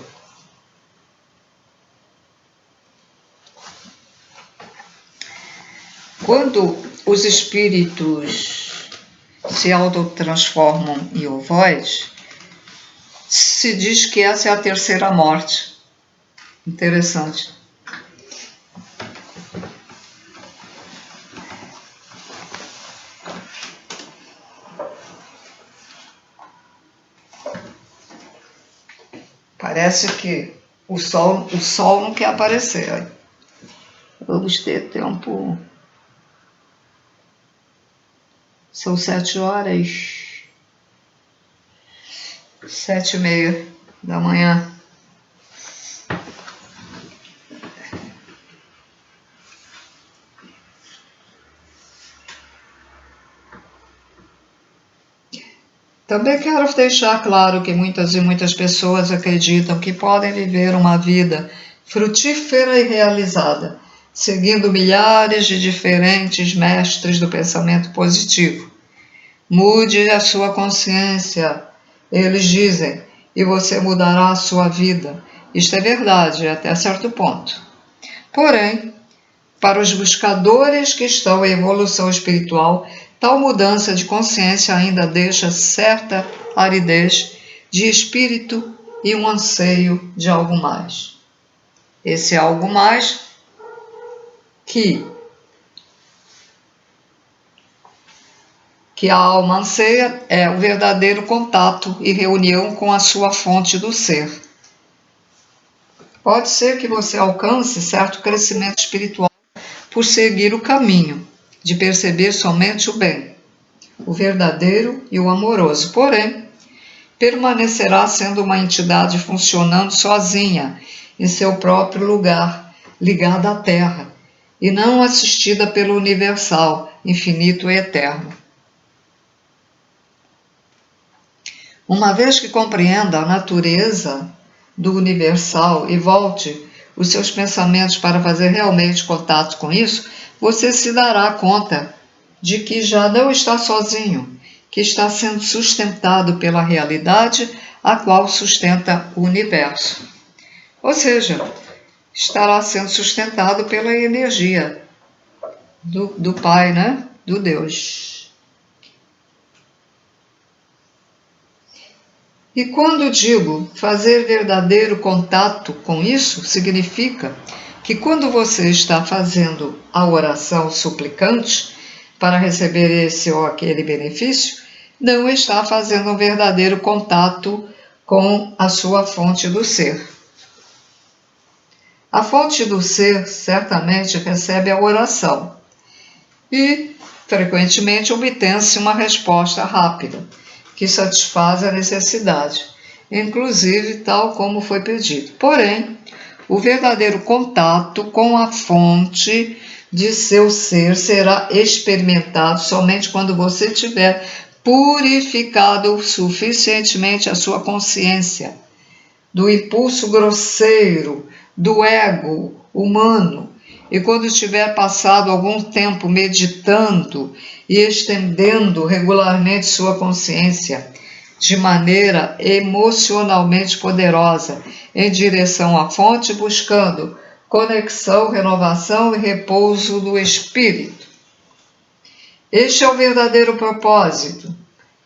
Quando os espíritos se autotransformam em ovoides, se diz que essa é a terceira morte. Interessante. Parece que o sol não quer aparecer. Vamos ter tempo São 7h, 7h30 da manhã. Também quero deixar claro que muitas pessoas acreditam que podem viver uma vida frutífera e realizada, seguindo milhares de diferentes mestres do pensamento positivo. Mude a sua consciência, eles dizem, e você mudará a sua vida. Isto é verdade até certo ponto. Porém, para os buscadores que estão em evolução espiritual, tal mudança de consciência ainda deixa certa aridez de espírito e um anseio de algo mais. Esse algo mais que a alma anseia é o verdadeiro contato e reunião com a sua fonte do ser. Pode ser que você alcance certo crescimento espiritual por seguir o caminho de perceber somente o bem, o verdadeiro e o amoroso. Porém, permanecerá sendo uma entidade funcionando sozinha em seu próprio lugar, ligada à Terra, e não assistida pelo universal, infinito e eterno. Uma vez que compreenda a natureza do universal e volte os seus pensamentos para fazer realmente contato com isso, você se dará conta de que já não está sozinho, que está sendo sustentado pela realidade a qual sustenta o universo. Ou seja, estará sendo sustentado pela energia do Pai, né? Do Deus. E quando digo fazer verdadeiro contato com isso, significa que quando você está fazendo a oração suplicante para receber esse ou aquele benefício, não está fazendo um verdadeiro contato com a sua fonte do ser. A fonte do ser certamente recebe a oração e, frequentemente, obtém-se uma resposta rápida, que satisfaz a necessidade, inclusive tal como foi pedido. Porém, o verdadeiro contato com a fonte de seu ser será experimentado somente quando você tiver purificado suficientemente a sua consciência do impulso grosseiro, do ego humano, e quando tiver passado algum tempo meditando e estendendo regularmente sua consciência de maneira emocionalmente poderosa em direção à fonte, buscando conexão, renovação e repouso do espírito. Este é o verdadeiro propósito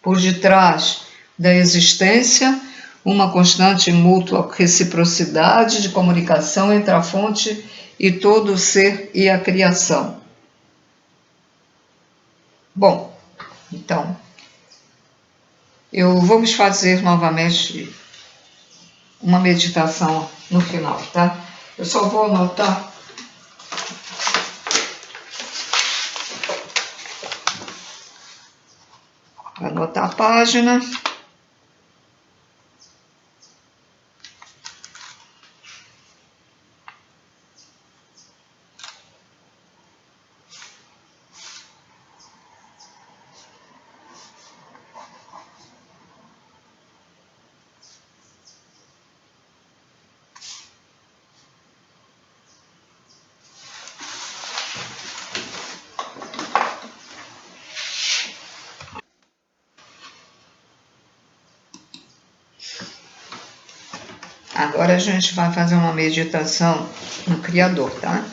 por detrás da existência, uma constante e mútua reciprocidade de comunicação entre a fonte e todo o ser e a criação. Bom, então, vamos fazer novamente uma meditação no final, tá? Eu só vou anotar a página. Agora a gente vai fazer uma meditação no Criador, tá?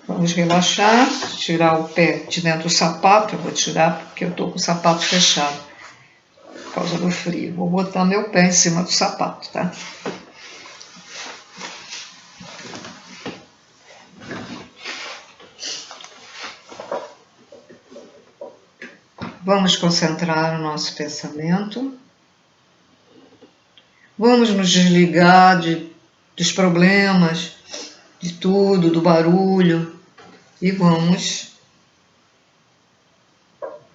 Vamos relaxar, tirar o pé de dentro do sapato. Eu vou tirar porque eu tô com o sapato fechado por causa do frio. Vou botar meu pé em cima do sapato, tá? Vamos concentrar o nosso pensamento. Vamos nos desligar dos problemas, de tudo, do barulho. e vamos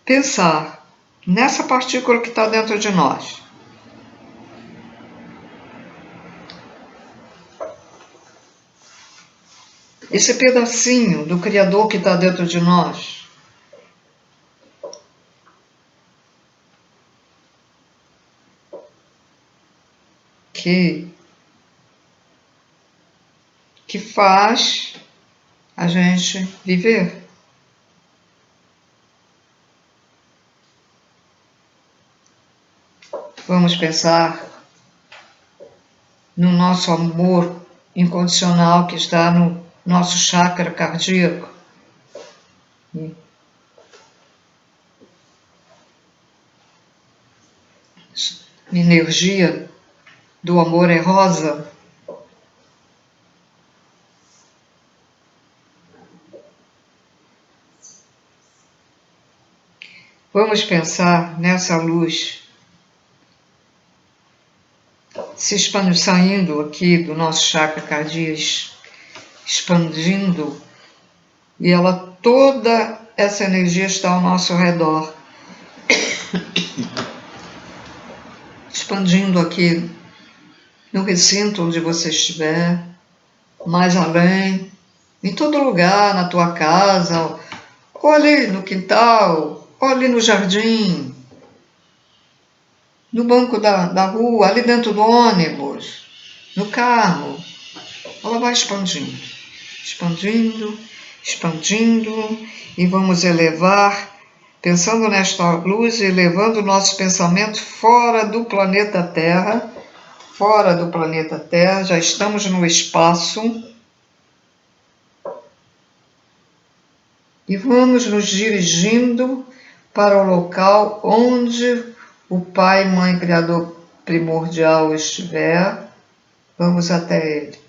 pensar nessa partícula que está dentro de nós. Esse pedacinho do Criador que está dentro de nós. Que faz a gente viver. Vamos pensar no nosso amor incondicional que está no nosso chakra cardíaco. A energia do amor é rosa. Vamos pensar nessa luz se expandindo, saindo aqui do nosso chakra cardíaco, expandindo, e toda essa energia está ao nosso redor, expandindo aqui no recinto onde você estiver, mais além, em todo lugar, na tua casa, ou ali no quintal, ou ali no jardim, no banco da rua, ali dentro do ônibus, no carro. Ela vai expandindo, expandindo, expandindo, e vamos elevar, pensando nesta luz, elevando o nosso pensamento fora do planeta Terra. Fora do planeta Terra, já estamos no espaço. E vamos nos dirigindo para o local onde o Pai, Mãe, Criador primordial estiver. Vamos até Ele.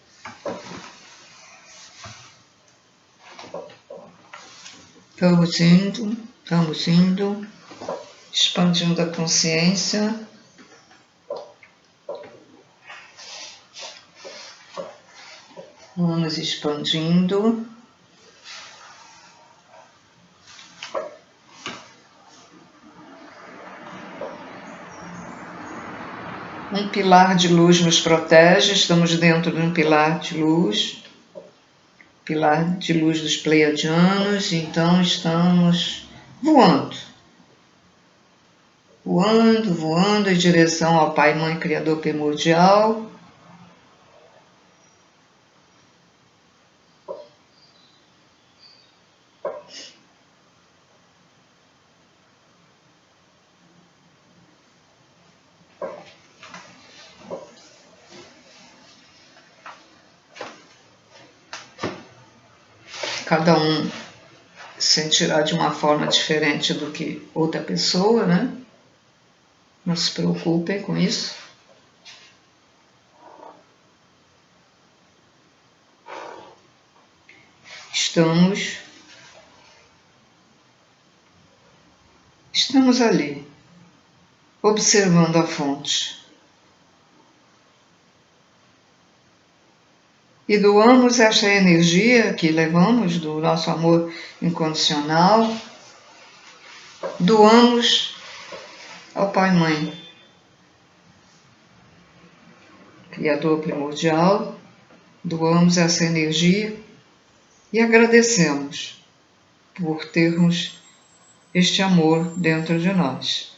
Estamos indo, expandindo a consciência. Vamos expandindo. Um pilar de luz nos protege, estamos dentro de um pilar de luz dos Pleiadianos, então estamos voando em direção ao Pai, Mãe, Criador primordial. Cada um sentirá de uma forma diferente do que outra pessoa, né? Não se preocupem com isso. Estamos ali, observando a fonte. E doamos esta energia que levamos do nosso amor incondicional, doamos ao Pai e Mãe, Criador primordial, doamos essa energia e agradecemos por termos este amor dentro de nós.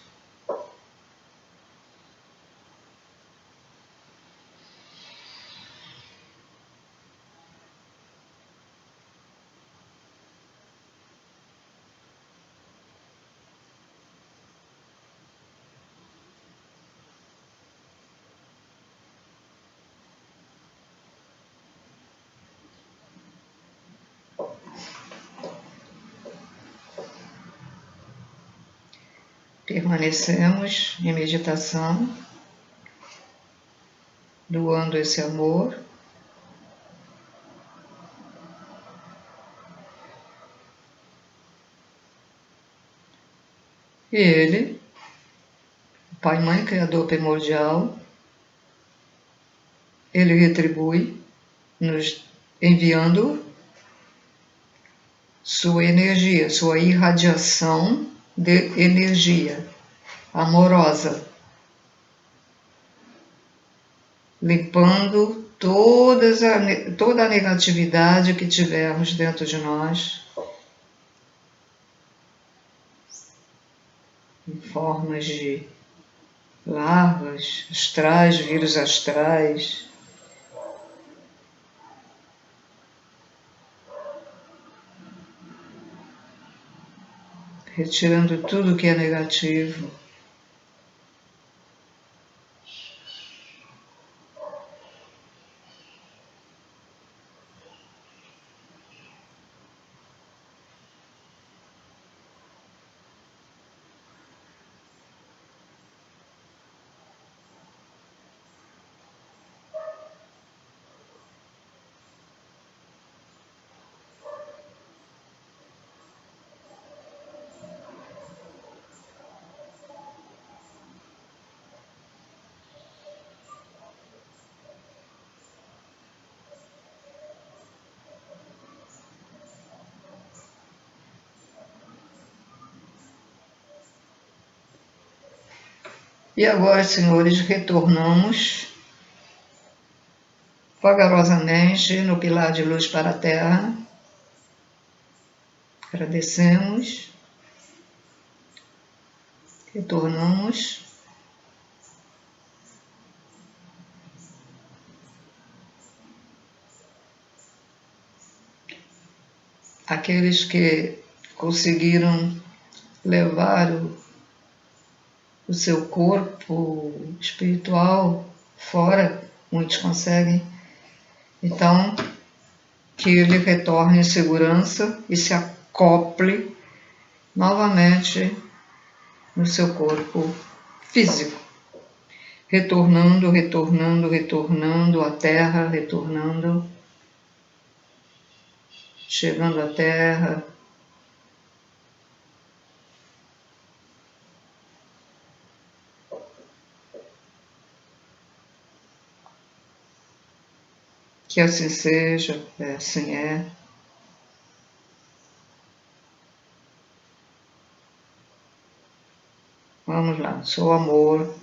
Permanecemos em meditação, doando esse amor. E Ele, o Pai, Mãe, Criador primordial, Ele retribui, nos enviando sua energia, sua irradiação de energia amorosa, limpando toda a negatividade que tivermos dentro de nós, em formas de larvas astrais, vírus astrais, retirando tudo que é negativo. E agora, senhores, retornamos vagarosamente no pilar de luz para a Terra. Agradecemos. Retornamos. Aqueles que conseguiram levar o seu corpo espiritual fora, muitos conseguem. Então, que ele retorne em segurança e se acople novamente no seu corpo físico. Retornando, retornando, retornando à Terra, retornando, chegando à Terra. Que assim seja, assim é. Vamos lá, sou amor,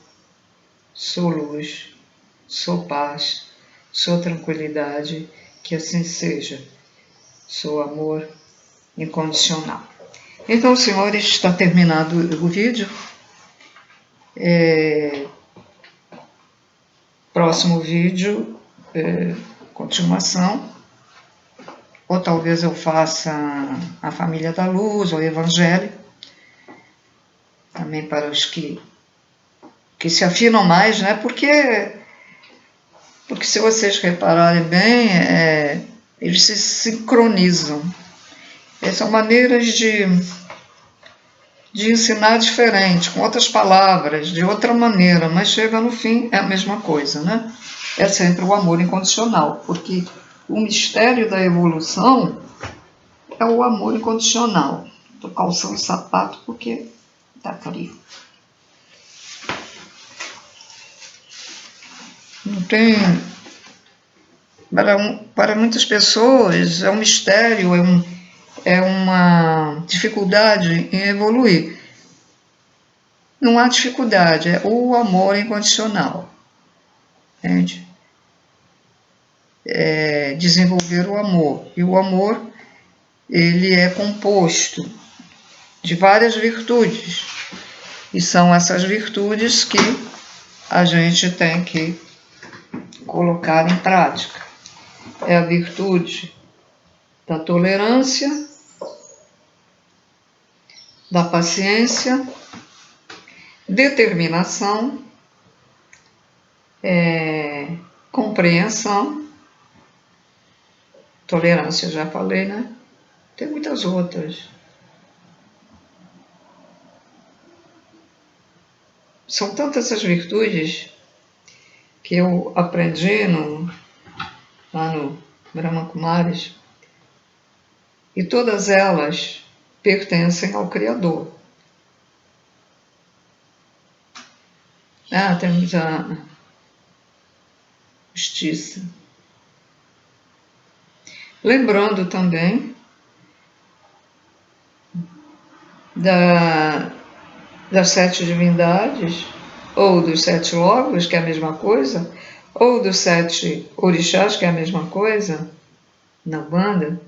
sou luz, sou paz, sou tranquilidade, que assim seja. Sou amor incondicional. Então, senhores, está terminado o vídeo. Próximo vídeo, continuação. Ou talvez eu faça a Família da Luz, ou Evangelho. Também para os que se afinam mais, né? Porque se vocês repararem bem, eles se sincronizam. São maneiras de ensinar diferente, com outras palavras, de outra maneira, mas chega no fim, é a mesma coisa, né? É sempre o amor incondicional, porque o mistério da evolução é o amor incondicional. Estou calçando o sapato porque está frio. Não tem... Para muitas pessoas é um mistério, é uma dificuldade em evoluir. Não há dificuldade, é o amor incondicional. Entende? Desenvolver o amor. E o amor, ele é composto de várias virtudes. E são essas virtudes que a gente tem que colocar em prática. É a virtude da tolerância, da paciência, determinação, compreensão, tolerância já falei, né? Tem muitas outras. São tantas as virtudes que eu aprendi lá no Brahma Kumaris, e todas elas pertencem ao Criador. Temos a justiça. Lembrando também das 7 divindades, ou dos 7 logos, que é a mesma coisa, ou dos 7 orixás, que é a mesma coisa, na Umbanda,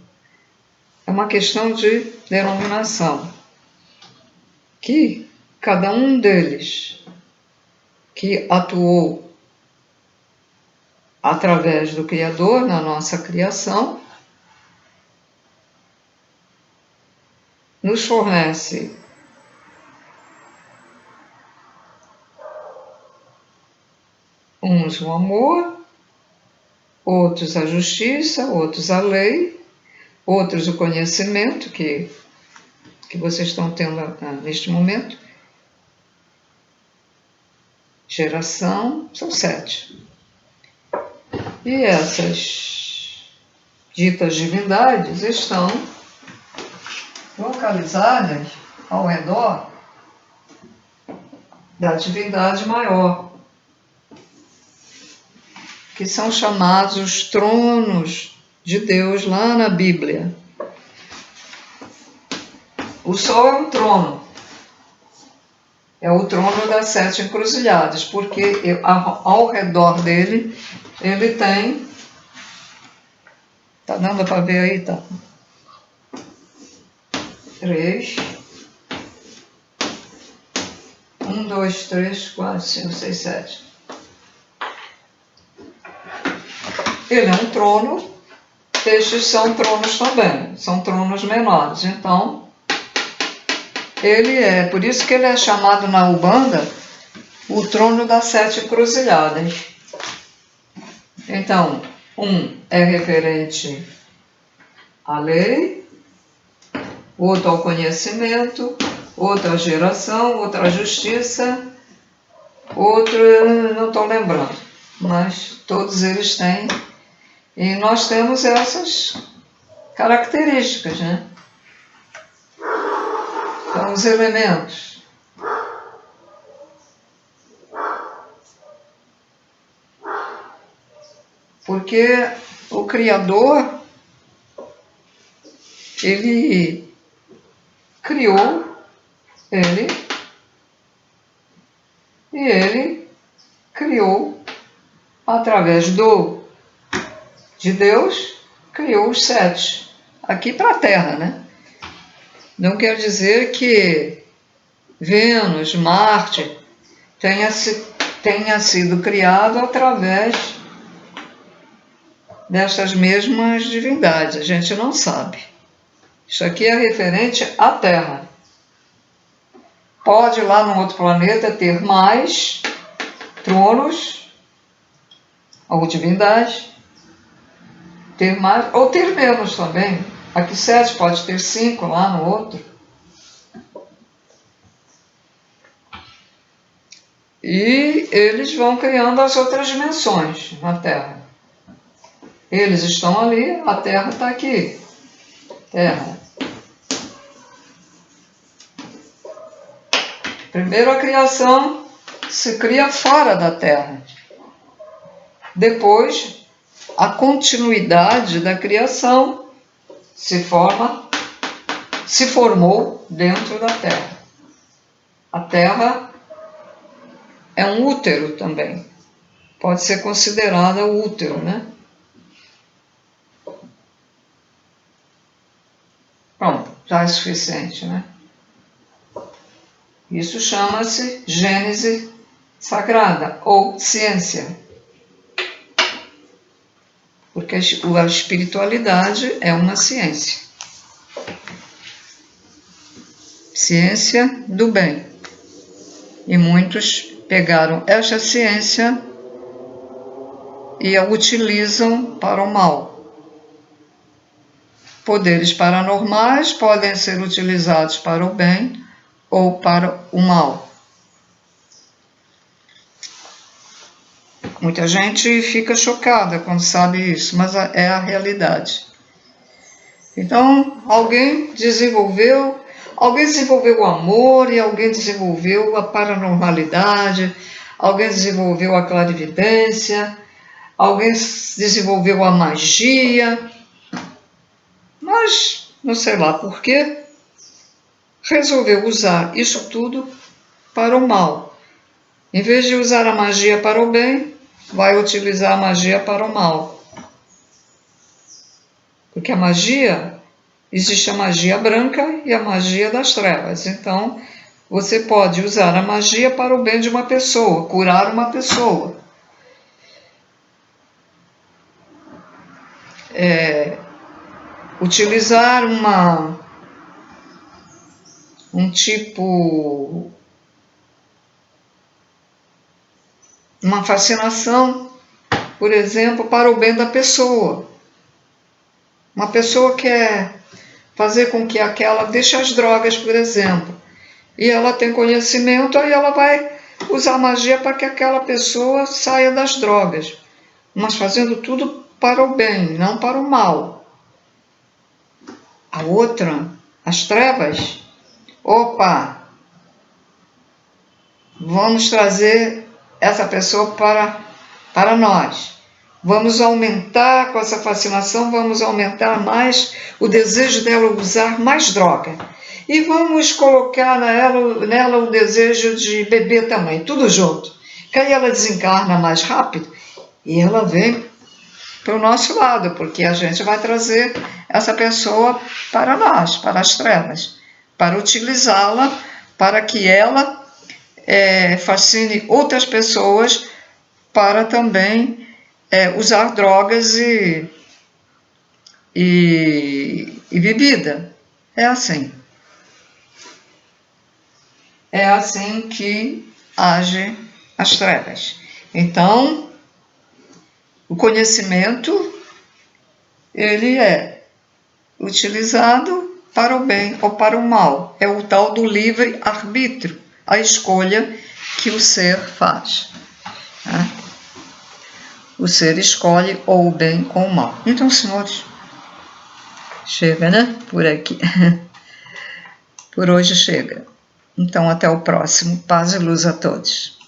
é uma questão de denominação. Que cada um deles que atuou através do Criador na nossa criação, nos fornece uns o amor, outros a justiça, outros a lei, outros o conhecimento que vocês estão tendo neste momento. Geração, são 7. E essas ditas divindades estão localizadas ao redor da divindade maior, que são chamados os tronos de Deus lá na Bíblia. O Sol é um trono. É o trono das 7 encruzilhadas, porque ao redor dele, ele tem... Tá dando para ver aí, tá? 3. 1, 2, 3, 4, 5, 6, 7. Ele é um trono, estes são tronos também, são tronos menores. Então, por isso que ele é chamado na Umbanda o trono das 7 encruzilhadas. Então, um é referente à lei, outro ao conhecimento, outro à geração, outro à justiça, outro eu não estou lembrando, mas todos eles têm, e nós temos essas características, né? São os elementos. Porque o Criador, ele criou ele, e ele criou, através de Deus, criou os 7, aqui para a Terra, né? Não quer dizer que Vênus, Marte, tenha sido criado através dessas mesmas divindades. A gente não sabe. Isso aqui é referente à Terra. Pode lá no outro planeta ter mais tronos ou divindades, ter mais ou ter menos também. Aqui 7, pode ter 5 lá no outro. E eles vão criando as outras dimensões na Terra. Eles estão ali, a Terra está aqui. Terra. Primeiro a criação se cria fora da Terra. Depois, a continuidade da criação se formou dentro da Terra. A Terra é um útero também. Pode ser considerada o útero, né? Pronto, já é suficiente, né? Isso chama-se Gênese Sagrada, ou ciência. Porque a espiritualidade é uma ciência. Ciência do bem. E muitos pegaram esta ciência e a utilizam para o mal. Poderes paranormais podem ser utilizados para o bem ou para o mal. Muita gente fica chocada quando sabe isso, mas é a realidade. Então, alguém desenvolveu o amor, e alguém desenvolveu a paranormalidade, alguém desenvolveu a clarividência, alguém desenvolveu a magia, mas não sei lá por quê. resolveu usar isso tudo para o mal. Em vez de usar a magia para o bem, vai utilizar a magia para o mal. Porque a magia, existe a magia branca e a magia das trevas. Então, você pode usar a magia para o bem de uma pessoa, curar uma pessoa. Utilizar uma fascinação, por exemplo, para o bem da pessoa. Uma pessoa quer fazer com que aquela deixe as drogas, por exemplo, e ela tem conhecimento, aí ela vai usar magia para que aquela pessoa saia das drogas, mas fazendo tudo para o bem, não para o mal. A outra, as trevas, opa, vamos trazer essa pessoa para nós. Vamos aumentar com essa fascinação, vamos aumentar mais o desejo dela usar mais droga. E vamos colocar nela o desejo de beber também, tudo junto. Que aí ela desencarna mais rápido e ela vem para o nosso lado, porque a gente vai trazer essa pessoa para nós, para as trevas, para utilizá-la, para que ela fascine outras pessoas para também usar drogas e bebida. É assim. É assim que age as trevas. Então, o conhecimento, ele é utilizado para o bem ou para o mal. É o tal do livre-arbítrio, a escolha que o ser faz. Né? O ser escolhe ou o bem ou o mal. Então, senhores, chega, né? Por aqui. Por hoje chega. Então, até o próximo. Paz e luz a todos.